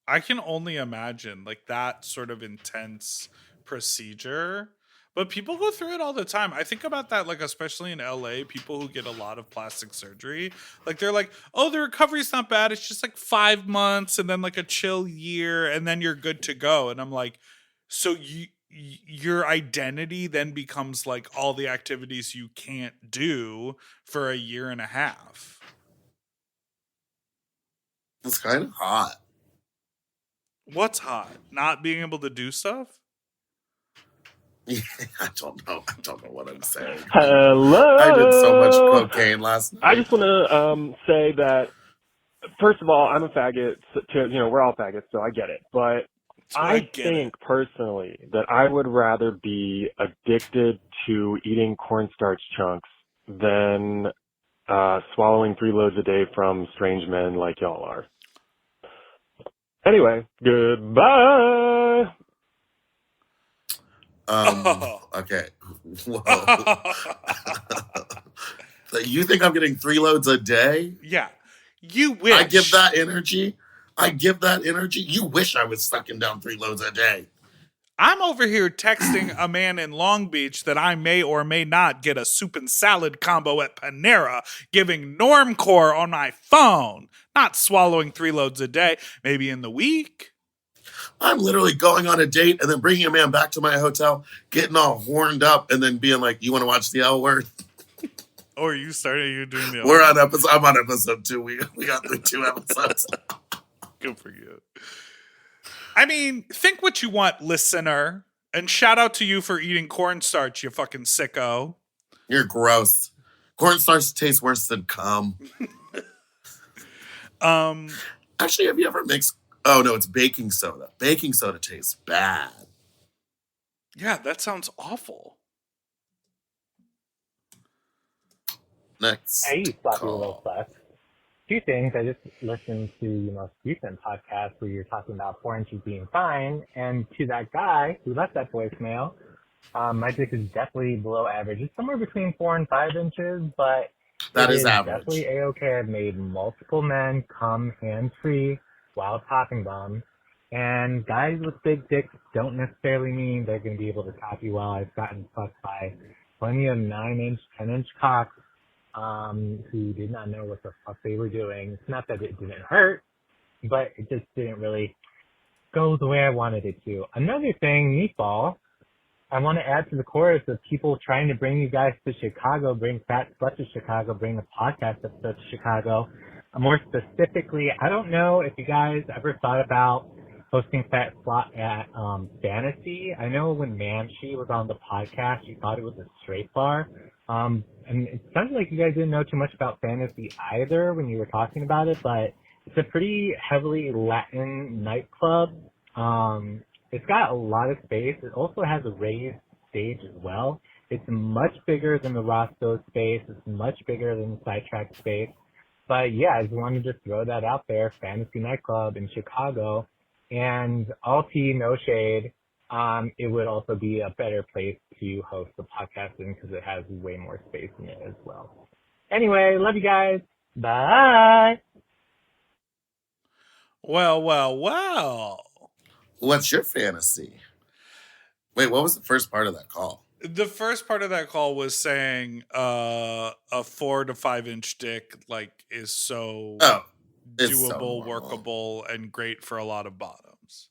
Speaker 2: I can only imagine like that sort of intense procedure. But people go through it all the time. I think about that, like, especially in LA, people who get a lot of plastic surgery, like, they're like, oh, the recovery's not bad. It's just like 5 months and then like a chill year and then you're good to go. And I'm like, so your identity then becomes like all the activities you can't do for a year and a half.
Speaker 3: It's kind of hot.
Speaker 2: What's hot? Not being able to do stuff?
Speaker 3: I don't know what I'm saying.
Speaker 9: Hello.
Speaker 3: I did so much cocaine last night.
Speaker 9: I just want to say that, first of all, I'm a faggot. So, we're all faggots, so I get it. But I think personally that I would rather be addicted to eating cornstarch chunks than swallowing 3 loads a day from strange men like y'all are. Anyway, goodbye.
Speaker 3: Okay. Whoa. You think I'm getting 3 loads a day?
Speaker 2: Yeah. You wish.
Speaker 3: I give that energy. You wish I was sucking down 3 loads a day.
Speaker 2: I'm over here texting a man in Long Beach that I may or may not get a soup and salad combo at Panera, giving Normcore on my phone, not swallowing 3 loads a day, maybe in the week.
Speaker 3: I'm literally going on a date and then bringing a man back to my hotel, getting all horned up, and then being like, "You want to watch the L Word?"
Speaker 2: Or you doing the
Speaker 3: We're on episode. I'm on episode 2. We got through 2 episodes.
Speaker 2: Good for you. I mean, think what you want, listener. And shout out to you for eating cornstarch, you fucking sicko.
Speaker 3: You're gross. Cornstarch tastes worse than cum. Actually, have you ever mixed? Oh no, it's baking soda. Baking soda tastes bad.
Speaker 2: Yeah, that sounds awful.
Speaker 3: Next.
Speaker 10: Hey, sloppy little fuck. 2 things. I just listened to your most recent podcast where you're talking about 4 inches being fine, and to that guy who left that voicemail, my dick is definitely below average. It's somewhere between 4 and 5 inches, but
Speaker 3: that
Speaker 10: it
Speaker 3: is average.
Speaker 10: Definitely a-okay. I've made multiple men come hands-free while popping them, and guys with big dicks don't necessarily mean they're going to be able to top you well. I've gotten fucked by plenty of 9-inch, 10-inch cocks who did not know what the fuck they were doing. It's not that it didn't hurt, but it just didn't really go the way I wanted it to. Another thing, Meatball, I want to add to the chorus of people trying to bring you guys to Chicago, bring Fat Slut to Chicago, bring a podcast episode to Chicago. More specifically, I don't know if you guys ever thought about hosting Fat Slut at Fantasy. I know when Manshi was on the podcast, you thought it was a straight bar. And it sounded like you guys didn't know too much about Fantasy either when you were talking about it, but it's a pretty heavily Latin nightclub. It's got a lot of space. It also has a raised stage as well. It's much bigger than the Roscoe space. It's much bigger than the Sidetrack space. But yeah, I just wanted to just throw that out there. Fantasy nightclub in Chicago. And all tea, no shade. It would also be a better place to host the podcast in because it has way more space in it as well. Anyway, love you guys. Bye.
Speaker 2: Well.
Speaker 3: What's your fantasy? Wait, what was the first part of that call?
Speaker 2: The first part of that call was saying a 4 to 5 inch dick is so doable,
Speaker 3: so
Speaker 2: workable, and great for a lot of bottoms.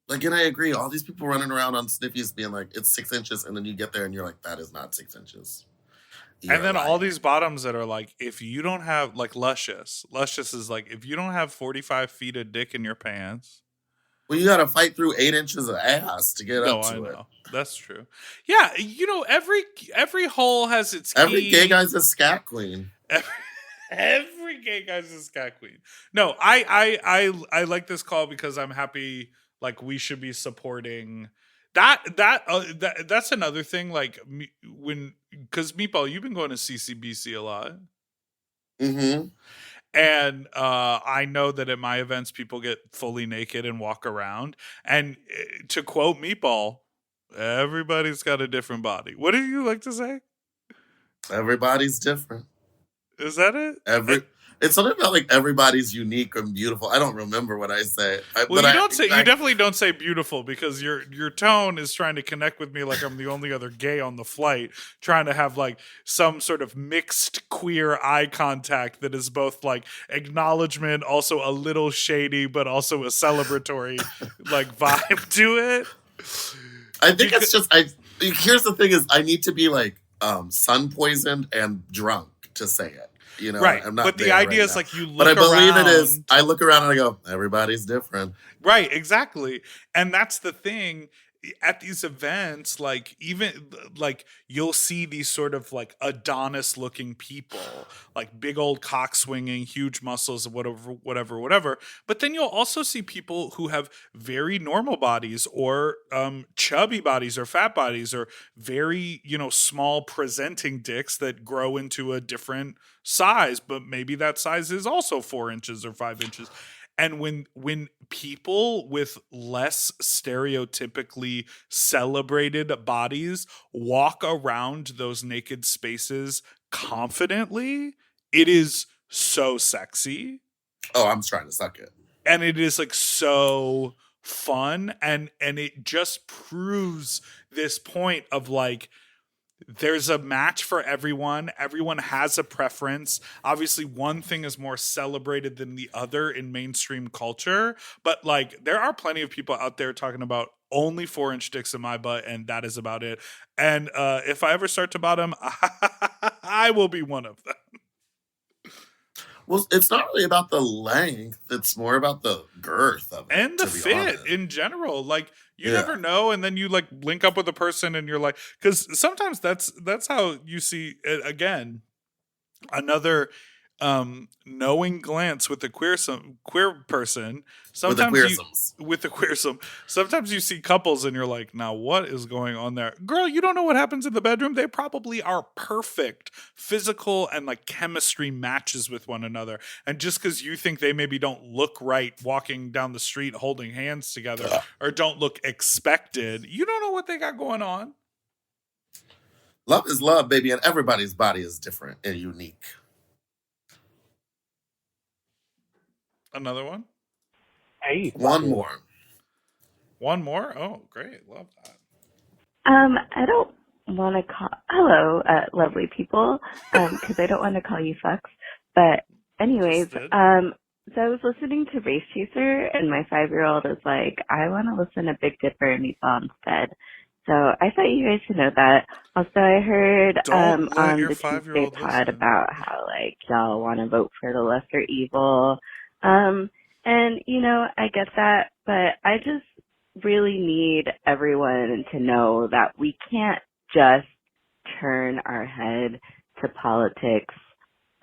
Speaker 3: And I agree. All these people running around on Sniffies being like, it's 6 inches, and then you get there and you're like, that is not 6 inches.
Speaker 2: And then all these bottoms that are like, if you don't have Luscious is like, if you don't have 45 feet of dick in your pants.
Speaker 3: Well, you got to fight through 8 inches of ass to get up to it.
Speaker 2: No, that's true. Yeah, every hole has its key.
Speaker 3: Every gay guy's a scat queen.
Speaker 2: Every gay guy's a scat queen. No, I like this call because I'm happy. We should be supporting that. That's another thing. Because Meatball, you've been going to CCBC a lot.
Speaker 3: Mm-hmm.
Speaker 2: And I know that at my events, people get fully naked and walk around. And to quote Meatball, everybody's got a different body. What do you like to say?
Speaker 3: Everybody's different.
Speaker 2: Is that it?
Speaker 3: It's something about everybody's unique and beautiful. I don't remember what I say.
Speaker 2: You definitely don't say beautiful because your tone is trying to connect with me like I'm the only other gay on the flight, trying to have some sort of mixed queer eye contact that is both acknowledgement, also a little shady, but also a celebratory vibe to it.
Speaker 3: I think it's just here's the thing is I need to be sun poisoned and drunk to say it.
Speaker 2: Right.
Speaker 3: I'm not
Speaker 2: but the idea is you look around.
Speaker 3: But I believe it is. I look around and I go, everybody's different.
Speaker 2: Right, exactly. And that's the thing. At these events, you'll see these sort of Adonis looking people, big old cock swinging, huge muscles, whatever. But then you'll also see people who have very normal bodies or chubby bodies or fat bodies or very, small presenting dicks that grow into a different size, but maybe that size is also 4 inches or 5 inches. And when people with less stereotypically celebrated bodies walk around those naked spaces confidently, it is so sexy.
Speaker 3: Oh, I'm trying to suck it.
Speaker 2: And it is so fun, and it just proves this point of like, there's a match for everyone. Everyone has a preference. Obviously, one thing is more celebrated than the other in mainstream culture, but like, there are plenty of people out there talking about only 4-inch dicks in my butt, and that is about it. And if I ever start to bottom, I will be one of them.
Speaker 3: Well, it's not really about the length. It's more about the girth of it.
Speaker 2: And the fit in general. Like, you never know. And then you like link up with a person and you're like, because sometimes that's how you see it again. Another knowing glance with the queer person. Sometimes with the queersome. Sometimes you see couples and you're like, now what is going on there? Girl, you don't know what happens in the bedroom. They probably are perfect physical and like chemistry matches with one another. And just because you think they maybe don't look right walking down the street holding hands together or don't look expected, you don't know what they got going on.
Speaker 3: Love is love, baby, and everybody's body is different and unique.
Speaker 2: Another one?
Speaker 10: Hey,
Speaker 3: one more.
Speaker 2: One more? Oh, great. Love that.
Speaker 11: I don't want to call, hello, lovely people, because I don't want to call you fucks. But anyways, so I was listening to Race Chaser, and my 5-year-old is like, I want to listen to Big Dipper and Meatball instead. So I thought you guys should know that. Also, I heard on the Tuesday pod about how like y'all want to vote for the lesser evil. And you know, I get that, but I just really need everyone to know that we can't just turn our head to politics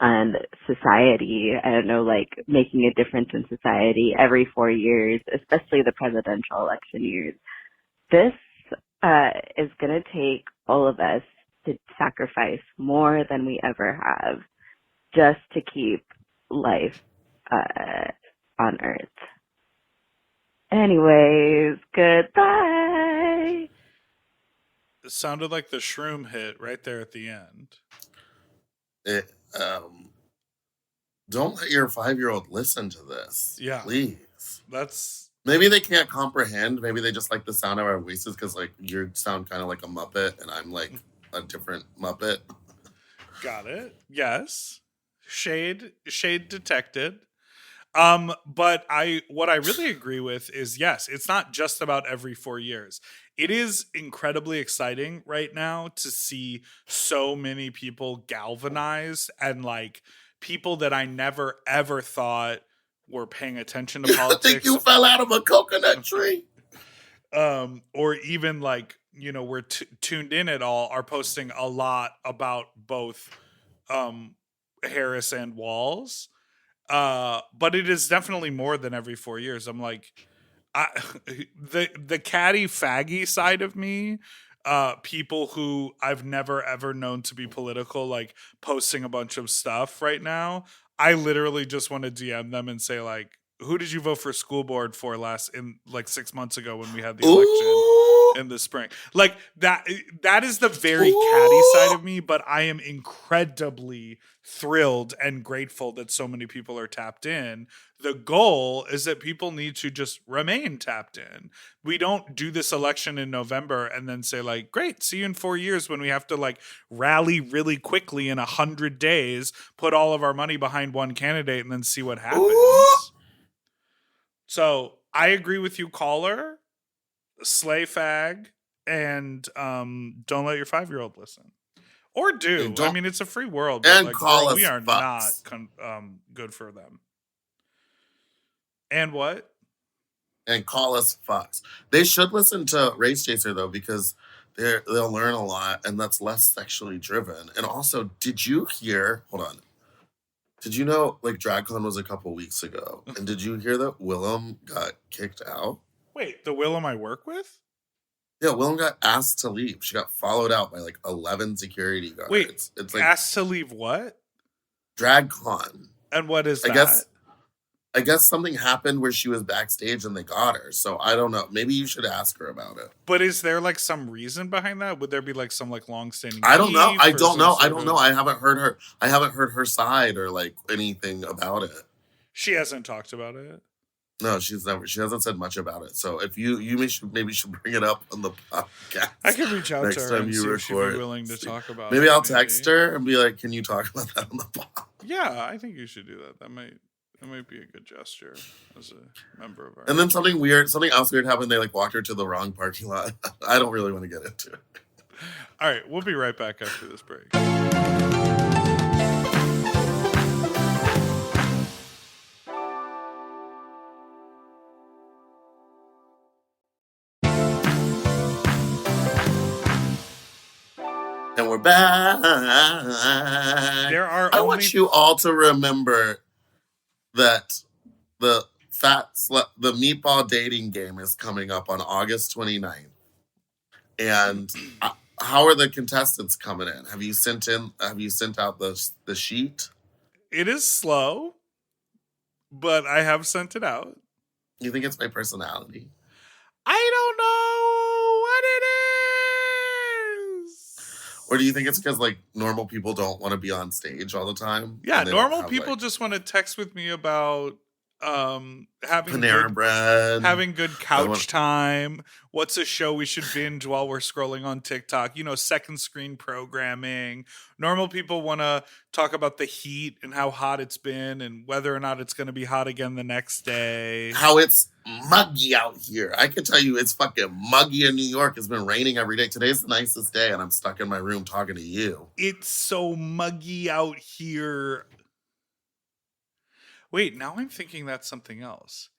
Speaker 11: and society. I don't know, like making a difference in society every 4 years, especially the presidential election years. This is going to take all of us to sacrifice more than we ever have just to keep life on Earth. Anyways, goodbye.
Speaker 2: It sounded like the shroom hit right there at the end.
Speaker 3: Don't let your 5-year-old listen to this.
Speaker 2: Yeah.
Speaker 3: Please.
Speaker 2: That's...
Speaker 3: Maybe they can't comprehend. Maybe they just like the sound of our voices because like you sound kind of like a Muppet and I'm like a different Muppet.
Speaker 2: Got it. Yes. Shade detected. But what I really agree with is, yes, it's not just about every 4 years. It is incredibly exciting right now to see so many people galvanized and like people that I never ever thought were paying attention to politics.
Speaker 3: I think you fell out of a coconut tree.
Speaker 2: Or even like, you know, we're tuned in at all, are posting a lot about both Harris and Walz. But it is definitely more than every 4 years. I'm like, the catty faggy side of me, people who I've never ever known to be political, like posting a bunch of stuff right now. I literally just want to DM them and say like, who did you vote for school board for in 6 months ago when we had the election in the spring? Like that is the very catty side of me, but I am incredibly thrilled and grateful that so many people are tapped in. The goal is that people need to just remain tapped in. We don't do this election in November and then say like, great, see you in 4 years when we have to like rally really quickly in 100 days, put all of our money behind one candidate and then see what happens. So I agree with you, caller, slay fag, and don't let your 5-year-old listen. Or do. I mean, it's a free world. But
Speaker 3: and
Speaker 2: like,
Speaker 3: call us
Speaker 2: we are
Speaker 3: fucks.
Speaker 2: not good for them. And what?
Speaker 3: And call us fucks. They should listen to Race Chaser though, because they'll learn a lot, and that's less sexually driven. And also, did you hear? Hold on. Did you know like DragCon was a couple weeks ago? And did you hear that Willem got kicked out?
Speaker 2: Wait, the Willem I work with?
Speaker 3: Yeah, Willem got asked to leave. She got followed out by like 11 security guards.
Speaker 2: Wait,
Speaker 3: it's like
Speaker 2: asked to leave what?
Speaker 3: DragCon.
Speaker 2: And what is that?
Speaker 3: I guess something happened where she was backstage and they got her. So I don't know. Maybe you should ask her about it.
Speaker 2: But is there like some reason behind that? Would there be like some like long-standing?
Speaker 3: I don't know. I don't know. I haven't heard her. I haven't heard her side or like anything about it.
Speaker 2: She hasn't talked about it.
Speaker 3: No, she hasn't said much about it. So if you maybe should bring it up on the podcast.
Speaker 2: I can reach out to
Speaker 3: next
Speaker 2: her
Speaker 3: time
Speaker 2: and
Speaker 3: you
Speaker 2: see if she'd be
Speaker 3: record.
Speaker 2: willing to talk about
Speaker 3: Maybe
Speaker 2: it.
Speaker 3: I'll text her and be like, "Can you talk about that on the pod?"
Speaker 2: Yeah, I think you should do that. That might be a good gesture as a member of our.
Speaker 3: And then something else weird happened. They like walked her to the wrong parking lot. I don't really want to get into it.
Speaker 2: All right, we'll be right back after this break.
Speaker 3: And we're back.
Speaker 2: There
Speaker 3: I want you all to remember that the Meatball Dating Game is coming up on August 29th. And how are the contestants coming in? Have you sent out the sheet?
Speaker 2: It is slow, but I have sent it out.
Speaker 3: You think it's my personality?
Speaker 2: I don't know what it is.
Speaker 3: Or do you think it's because like normal people don't want to be on stage all the time?
Speaker 2: Yeah, normal people just want to text with me about having
Speaker 3: Panera Bread,
Speaker 2: having good couch time. What's a show we should binge while we're scrolling on TikTok? Second screen programming. Normal people want to talk about the heat and how hot it's been and whether or not it's going to be hot again the next day.
Speaker 3: How it's muggy out here. I can tell you it's fucking muggy in New York. It's been raining every day. Today's the nicest day and I'm stuck in my room talking to you.
Speaker 2: It's so muggy out here. Wait, now I'm thinking that's something else.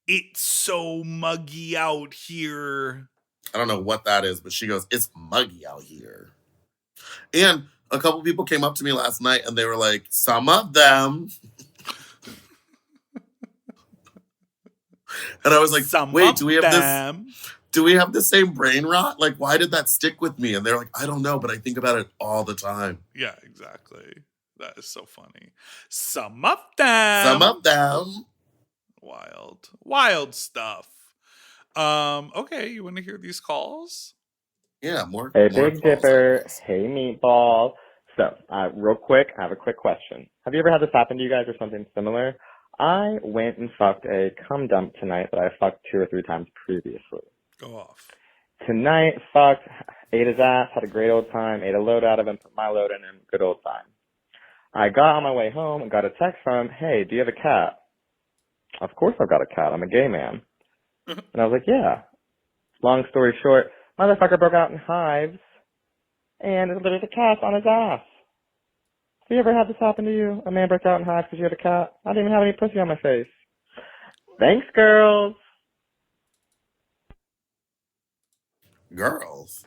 Speaker 2: It's so muggy out here.
Speaker 3: I don't know what that is, but she goes, it's muggy out here. And a couple people came up to me last night and they were like, some of them. And I was like, wait, do we have the same brain rot? Like, why did that stick with me? And they're like, I don't know, but I think about it all the time.
Speaker 2: Yeah, exactly. That is so funny. Some of them. Wild stuff. Okay, you want to hear these calls?
Speaker 3: Yeah, more.
Speaker 8: Hey,
Speaker 3: more
Speaker 8: Big
Speaker 3: calls,
Speaker 8: Dipper. Hey, Meatball. So, real quick, I have a quick question. Have you ever had this happen to you guys or something similar? I went and fucked a cum dump tonight that I fucked 2 or 3 times previously.
Speaker 2: Go off.
Speaker 8: Tonight, fucked, ate his ass, had a great old time, ate a load out of him, put my load in him, good old time. I got on my way home and got a text from him, hey, do you have a cat? Of course I've got a cat. I'm a gay man. And I was like, yeah. Long story short, motherfucker broke out in hives and there's a cat on his ass. Have you ever had this happen to you? A man broke out in hives because you had a cat? I didn't even have any pussy on my face. Thanks, girls.
Speaker 3: Girls.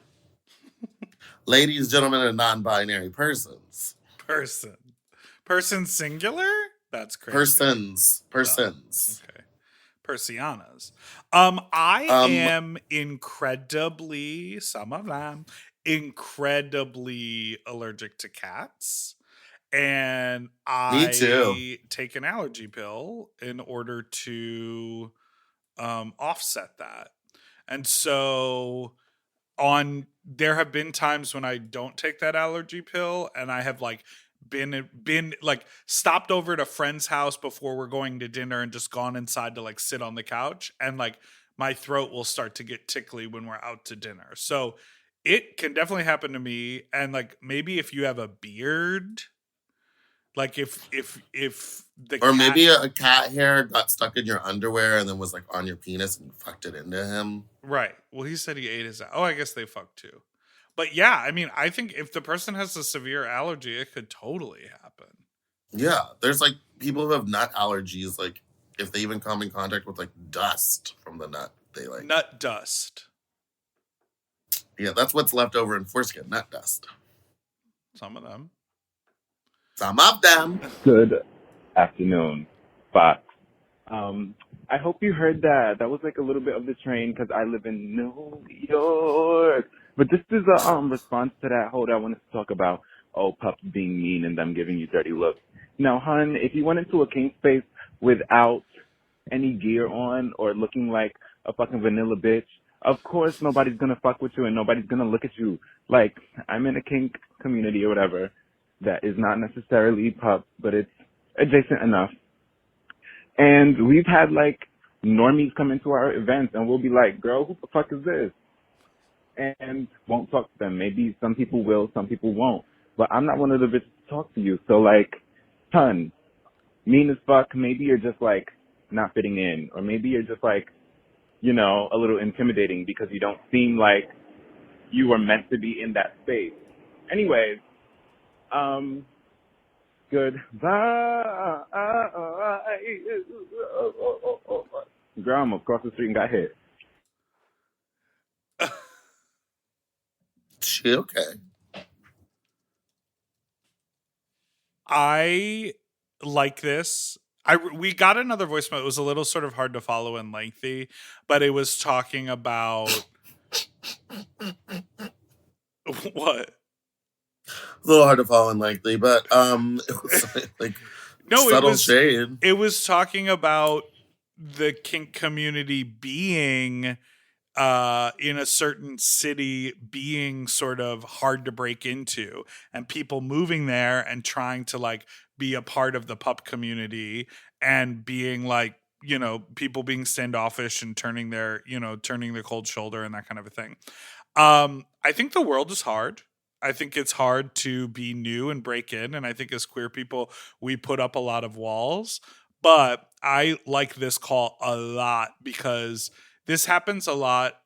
Speaker 3: Ladies, gentlemen, and non-binary persons.
Speaker 2: Person singular? That's crazy.
Speaker 3: Persons.
Speaker 2: Oh, okay. Persianas. I am incredibly allergic to cats. And
Speaker 3: Me too.
Speaker 2: I take an allergy pill in order to offset that. And so there have been times when I don't take that allergy pill and I have been stopped over at a friend's house before we're going to dinner and just gone inside to sit on the couch and my throat will start to get tickly when we're out to dinner. So it can definitely happen to me. And maybe if you have a beard, if the
Speaker 3: or maybe a cat hair got stuck in your underwear and then was on your penis and you fucked it into him.
Speaker 2: Right. Well, he said he ate his. Oh, I guess they fucked too. But yeah, I mean, I think if the person has a severe allergy, it could totally happen.
Speaker 3: Yeah, there's people who have nut allergies. If they even come in contact with dust from the nut, they
Speaker 2: nut dust.
Speaker 3: Yeah, that's what's left over in foreskin, nut dust.
Speaker 2: Some of them.
Speaker 12: Good afternoon, Fox. I hope you heard that. That was a little bit of the train because I live in New York. But this is a response to that whole that I wanted to talk about, pups being mean and them giving you dirty looks. Now, hun, if you went into a kink space without any gear on or looking like a fucking vanilla bitch, of course nobody's gonna fuck with you and nobody's gonna look at you. I'm in a kink community or whatever that is not necessarily pups, but it's adjacent enough. And we've had normies come into our events and we'll be like, girl, who the fuck is this? And won't talk to them. Maybe some people will, some people won't. But I'm not one of the bitches to talk to you. So like, ton, mean as fuck. Maybe you're just like not fitting in, or maybe you're just like, you know, a little intimidating because you don't seem like you were meant to be in that space. Anyways, goodbye. Girl, I'm across the street and got hit.
Speaker 3: She okay?
Speaker 2: I like this. We got another voicemail. It was a little sort of hard to follow and lengthy, but it was talking about what?
Speaker 3: A little hard to follow and lengthy, but it was like subtle shade.
Speaker 2: It was talking about the kink community being in a certain city being sort of hard to break into, and people moving there and trying to like be a part of the pup community, and being like, you know, people being standoffish and turning their cold shoulder and that kind of a thing. I think the world is hard. I think it's hard to be new and break in. And I think as queer people, we put up a lot of walls. But I like this call a lot because this happens a lot.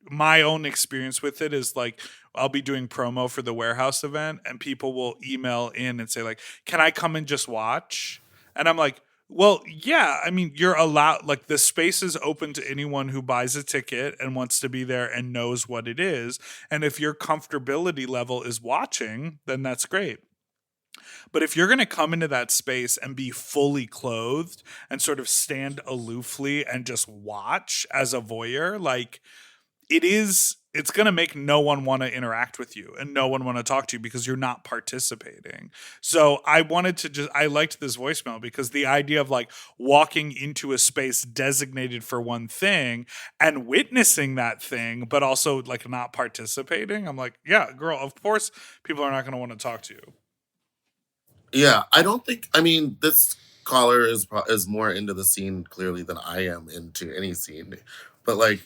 Speaker 2: My own experience with it is like, I'll be doing promo for the warehouse event and people will email in and say like, can I come and just watch? And I'm like, well, yeah, I mean, you're allowed, like the space is open to anyone who buys a ticket and wants to be there and knows what it is. And if your comfortability level is watching, then that's great. But if you're going to come into that space and be fully clothed and sort of stand aloofly and just watch as a voyeur, like it's going to make no one want to interact with you and no one want to talk to you because you're not participating. So I liked this voicemail because the idea of like walking into a space designated for one thing and witnessing that thing, but also like not participating. I'm like, yeah, girl, of course people are not going to want to talk to you.
Speaker 3: Yeah, I mean, this caller is more into the scene clearly than I am into any scene. But like,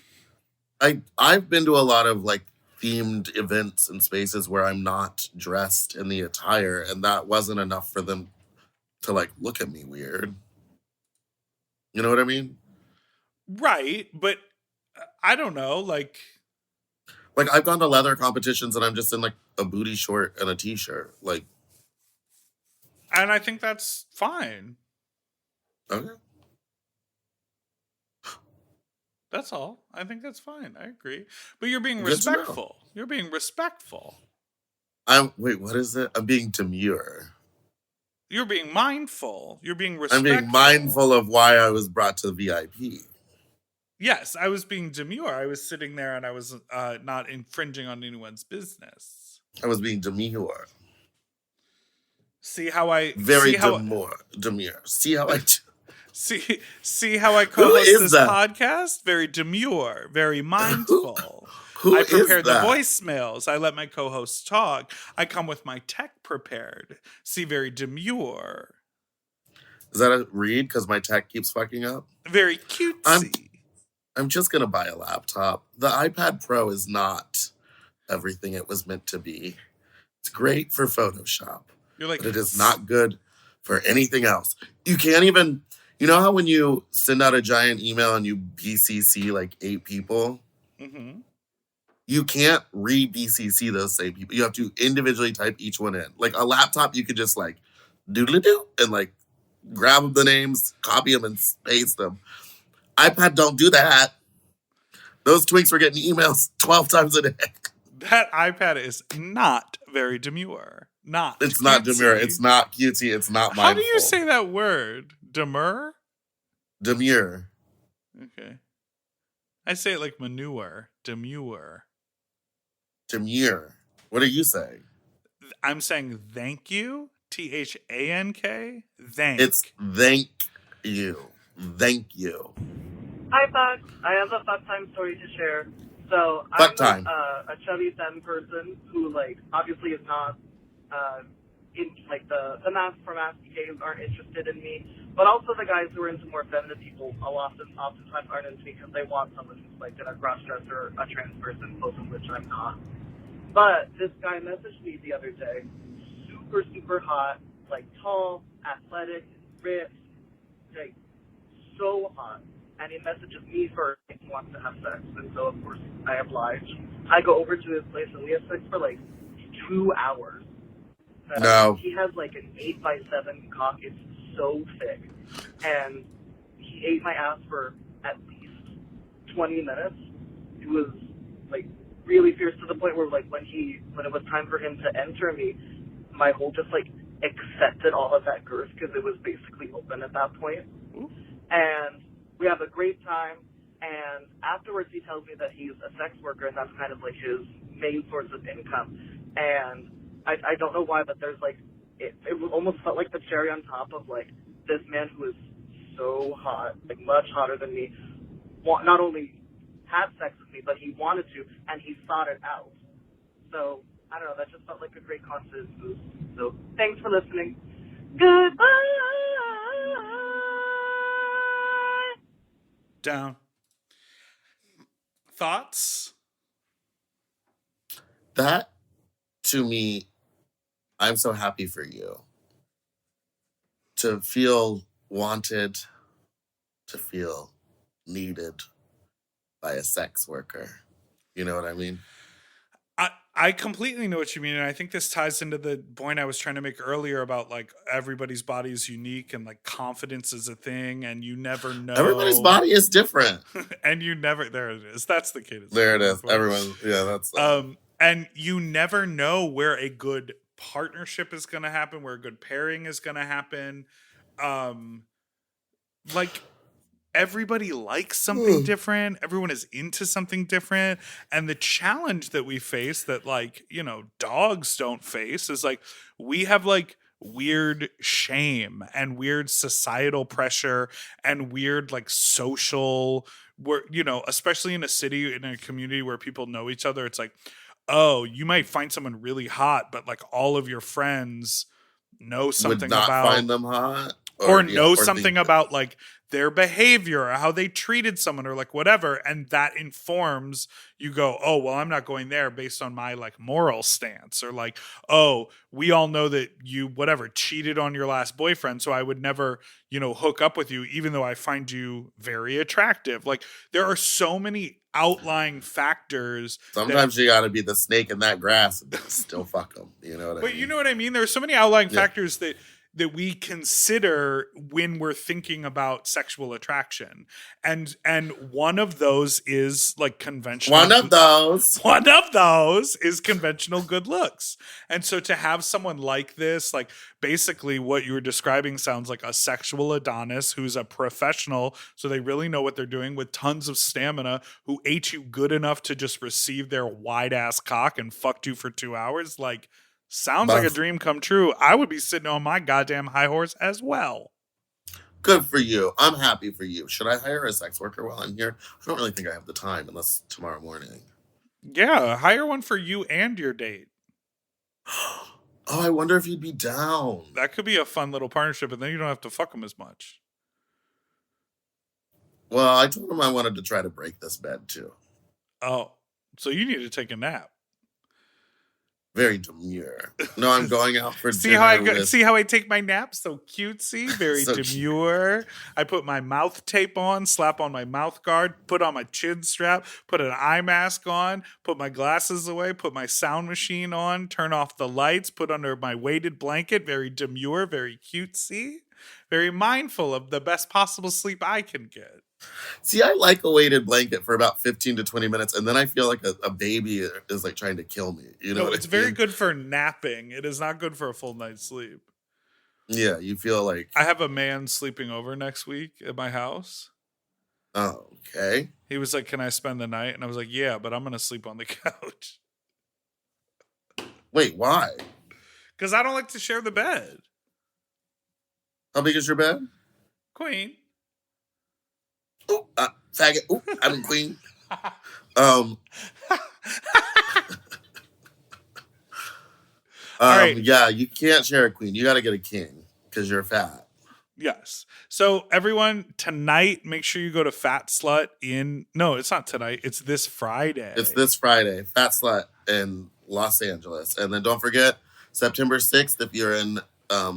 Speaker 3: I've been to a lot of like themed events and spaces where I'm not dressed in the attire, and that wasn't enough for them to like look at me weird. You know what I mean?
Speaker 2: Right, but I don't know, like
Speaker 3: I've gone to leather competitions and I'm just in like a booty short and a t-shirt, like.
Speaker 2: And I think that's fine.
Speaker 3: Okay.
Speaker 2: That's all. I think that's fine. I agree. But you're being respectful. You're being respectful.
Speaker 3: Wait, what is it? I'm being demure.
Speaker 2: You're being mindful. You're being respectful.
Speaker 3: I'm being mindful of why I was brought to VIP.
Speaker 2: Yes, I was being demure. I was sitting there and I was not infringing on anyone's business.
Speaker 3: I was being demure.
Speaker 2: See how I
Speaker 3: demure. See how I
Speaker 2: See how I co-host this podcast? Very demure, very mindful. I prepared the voicemails. I let my co-hosts talk. I come with my tech prepared. See, very demure.
Speaker 3: Is that a read? Because my tech keeps fucking up?
Speaker 2: Very cutesy.
Speaker 3: I'm just going to buy a laptop. The iPad Pro is not everything it was meant to be. It's great for Photoshop.
Speaker 2: You're like,
Speaker 3: but it is not good for anything else. You can't even... You know how when you send out a giant email and you BCC like 8 people?
Speaker 2: Mm-hmm.
Speaker 3: You can't re-BCC those same people. You have to individually type each one in. Like a laptop, you could just like doodly-doo and like grab the names, copy them, and paste them. iPad don't do that. Those twinks were getting emails 12 times a day.
Speaker 2: That iPad is not very demure.
Speaker 3: It's not demure. It's not cutesy. It's not mindful.
Speaker 2: How do you say that word? Demure?
Speaker 3: Demure.
Speaker 2: Okay. I say it like manure. Demure.
Speaker 3: Demure. What do you say?
Speaker 2: I'm saying thank you. THANK. Thank.
Speaker 3: It's thank you. Thank you.
Speaker 13: Hi, Fox. I have a fuck time story to share. So I'm a chubby femme person who, like, obviously is not in like the masks for mask gays aren't interested in me. But also the guys who are into more feminine people oftentimes aren't into me because they want someone who's like a cross-dresser, a trans person, both of which I'm not. But this guy messaged me the other day, super, super hot, like tall, athletic, ripped, like so hot. And he messages me first and he wants to have sex. And so, of course, I oblige. I go over to his place and we have sex for like 2 hours.
Speaker 3: No.
Speaker 13: He has like an 8x7 cock. It's so thick. And he ate my ass for at least 20 minutes. It was like really fierce to the point where like when it was time for him to enter me, my hole just like accepted all of that girth because it was basically open at that point. And we have a great time. And afterwards he tells me that he's a sex worker and that's kind of like his main source of income. And I don't know why, but there's like, it almost felt like the cherry on top of like this man who is so hot, like much hotter than me, not only had sex with me, but he wanted to, and he sought it out. So, I don't know, that just felt like a great confidence boost. So, thanks for listening. Goodbye!
Speaker 2: Down. Thoughts?
Speaker 3: That, to me, I'm so happy for you. To feel wanted, to feel needed by a sex worker. You know what I mean?
Speaker 2: I completely know what you mean. And I think this ties into the point I was trying to make earlier about like everybody's body is unique and like confidence is a thing and you never know.
Speaker 3: Everybody's body is different.
Speaker 2: And you never, there it is. That's the cadence.
Speaker 3: There it is. Everyone, yeah, that's.
Speaker 2: And you never know where a good partnership is going to happen, where a good pairing is going to happen. Like everybody likes something different. Everyone is into something different. And the challenge that we face that like, you know, dogs don't face is like, we have like weird shame and weird societal pressure and weird like social, where, you know, especially in a city, in a community where people know each other, it's like, oh, you might find someone really hot, but like all of your friends know something about,
Speaker 3: find them hot
Speaker 2: or know something about like their behavior or how they treated someone or like whatever. And that informs you go, oh, well, I'm not going there based on my like moral stance, or like, oh, we all know that you, whatever, cheated on your last boyfriend. So I would never, you know, hook up with you, even though I find you very attractive. Like there are so many outlying factors.
Speaker 3: Sometimes you got to be the snake in that grass and still fuck them. You know what I mean?
Speaker 2: But you know what I mean? There are so many outlying factors that we consider when we're thinking about sexual attraction. And one of those is like conventional.
Speaker 3: One of those
Speaker 2: is conventional good looks. And so to have someone like this, like basically what you were describing sounds like a sexual Adonis who's a professional. So they really know what they're doing, with tons of stamina, who ate you good enough to just receive their wide ass cock and fucked you for 2 hours. Like, sounds like a dream come true. I would be sitting on my goddamn high horse as well.
Speaker 3: Good for you. I'm happy for you. Should I hire a sex worker while I'm here? I don't really think I have the time unless tomorrow morning.
Speaker 2: Yeah, hire one for you and your date.
Speaker 3: Oh, I wonder if you'd be down.
Speaker 2: That could be a fun little partnership, and then you don't have to fuck them as much.
Speaker 3: Well, I told him I wanted to try to break this bed too.
Speaker 2: Oh, so you need to take a nap.
Speaker 3: Very demure. No, I'm going out for dinner.
Speaker 2: See how I take my nap? So cutesy, very
Speaker 3: So
Speaker 2: demure. I put my mouth tape on, slap on my mouth guard, put on my chin strap, put an eye mask on, put my glasses away, put my sound machine on, turn off the lights, put under my weighted blanket. Very demure, very cutesy, very mindful of the best possible sleep I can get.
Speaker 3: See, I like a weighted blanket for about 15 to 20 minutes, and then I feel like a baby is like trying to kill me. You know,
Speaker 2: it's very good for napping. It is not good for a full night's sleep.
Speaker 3: Yeah, you feel like...
Speaker 2: I have a man sleeping over next week at my house.
Speaker 3: Oh, okay.
Speaker 2: He was like, can I spend the night? And I was like, yeah, but I'm going to sleep on the couch.
Speaker 3: Wait, why?
Speaker 2: Because I don't like to share the bed.
Speaker 3: How big is your bed?
Speaker 2: Queen.
Speaker 3: Ooh, faggot. Ooh, I'm a queen.
Speaker 2: All right.
Speaker 3: Yeah, you can't share a queen. You got to get a king because you're fat.
Speaker 2: Yes. So everyone, tonight, make sure you go to Fat Slut no, it's not tonight. It's this Friday.
Speaker 3: It's this Friday, Fat Slut in Los Angeles. And then don't forget, September 6th, if you're in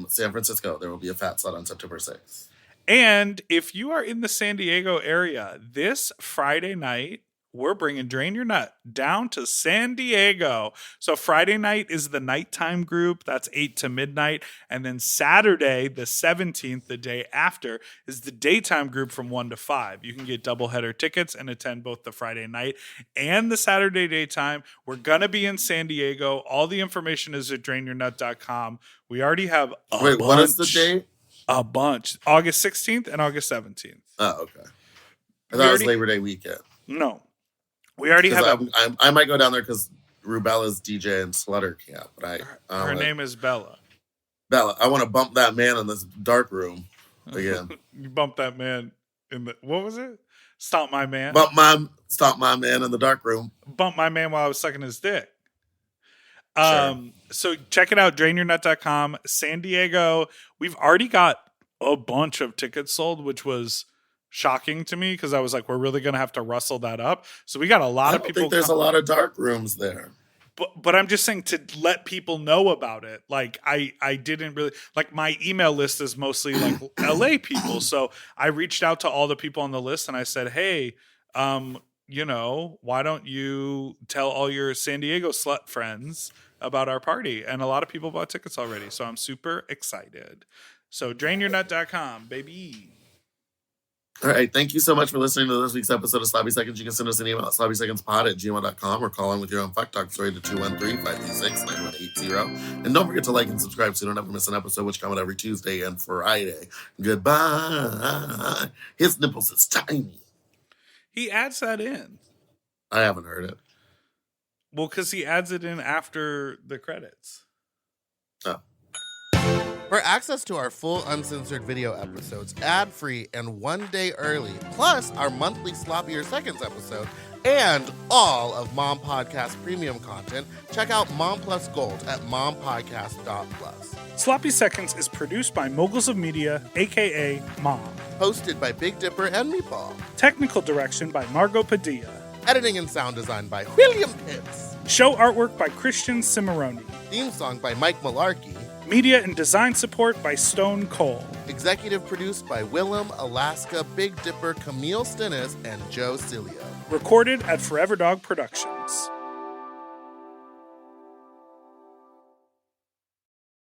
Speaker 3: San Francisco, there will be a Fat Slut on September 6th.
Speaker 2: And if you are in the San Diego area, this Friday night, we're bringing Drain Your Nut down to San Diego. So Friday night is the nighttime group. That's 8 to midnight. And then Saturday, the 17th, the day after, is the daytime group from 1 to 5. You can get doubleheader tickets and attend both the Friday night and the Saturday daytime. We're going to be in San Diego. All the information is at drainyournut.com. We already have a bunch.
Speaker 3: What is the date?
Speaker 2: A bunch. August 16th and August 17th.
Speaker 3: Oh, okay. I thought it was Labor Day weekend.
Speaker 2: No. We already have
Speaker 3: I might go down there because Rubella's DJ and Slutter camp. But
Speaker 2: her name is Bella.
Speaker 3: Bella, I want to bump that man in this dark room again.
Speaker 2: You bumped that man in the, what was it? Stomp my man.
Speaker 3: Stomp my man in the dark room.
Speaker 2: Bump my man while I was sucking his dick.
Speaker 3: Sure.
Speaker 2: So check it out, drainyournut.com. San Diego, we've already got a bunch of tickets sold, which was shocking to me because I was like, we're really going to have to rustle that up. So we got a lot of people.
Speaker 3: I think there's a lot of dark rooms there.
Speaker 2: But I'm just saying to let people know about it. Like I didn't really, like my email list is mostly like LA people. So I reached out to all the people on the list and I said, hey, why don't you tell all your San Diego slut friends about our party? And a lot of people bought tickets already. So I'm super excited. So drainyournut.com, baby.
Speaker 3: All right. Thank you so much for listening to this week's episode of Sloppy Seconds. You can send us an email at sloppysecondspod@gmail.com or call in with your own fuck talk story to 213-536-9180. And don't forget to like and subscribe so you don't ever miss an episode, which come out every Tuesday and Friday. Goodbye. His nipples is tiny.
Speaker 2: He adds that in.
Speaker 3: I haven't heard it.
Speaker 2: Well, because he adds it in after the credits.
Speaker 3: Oh.
Speaker 5: For access to our full uncensored video episodes, ad-free and 1 day early, plus our monthly Sloppier Seconds episode, and all of Mom Podcast premium content, check out Mom Plus Gold at mompodcast.plus.
Speaker 6: Sloppy Seconds is produced by Moguls of Media, a.k.a. Mom.
Speaker 5: Hosted by Big Dipper and Meatball.
Speaker 6: Technical direction by Margot Padilla.
Speaker 5: Editing and sound design by William Pitts.
Speaker 6: Show artwork by Christian Cimarroni.
Speaker 5: Theme song by Mike Malarkey.
Speaker 6: Media and design support by Stone Cole.
Speaker 5: Executive produced by Willem, Alaska, Big Dipper, Camille Stennis, and Joe Cilio.
Speaker 6: Recorded at Forever Dog Productions.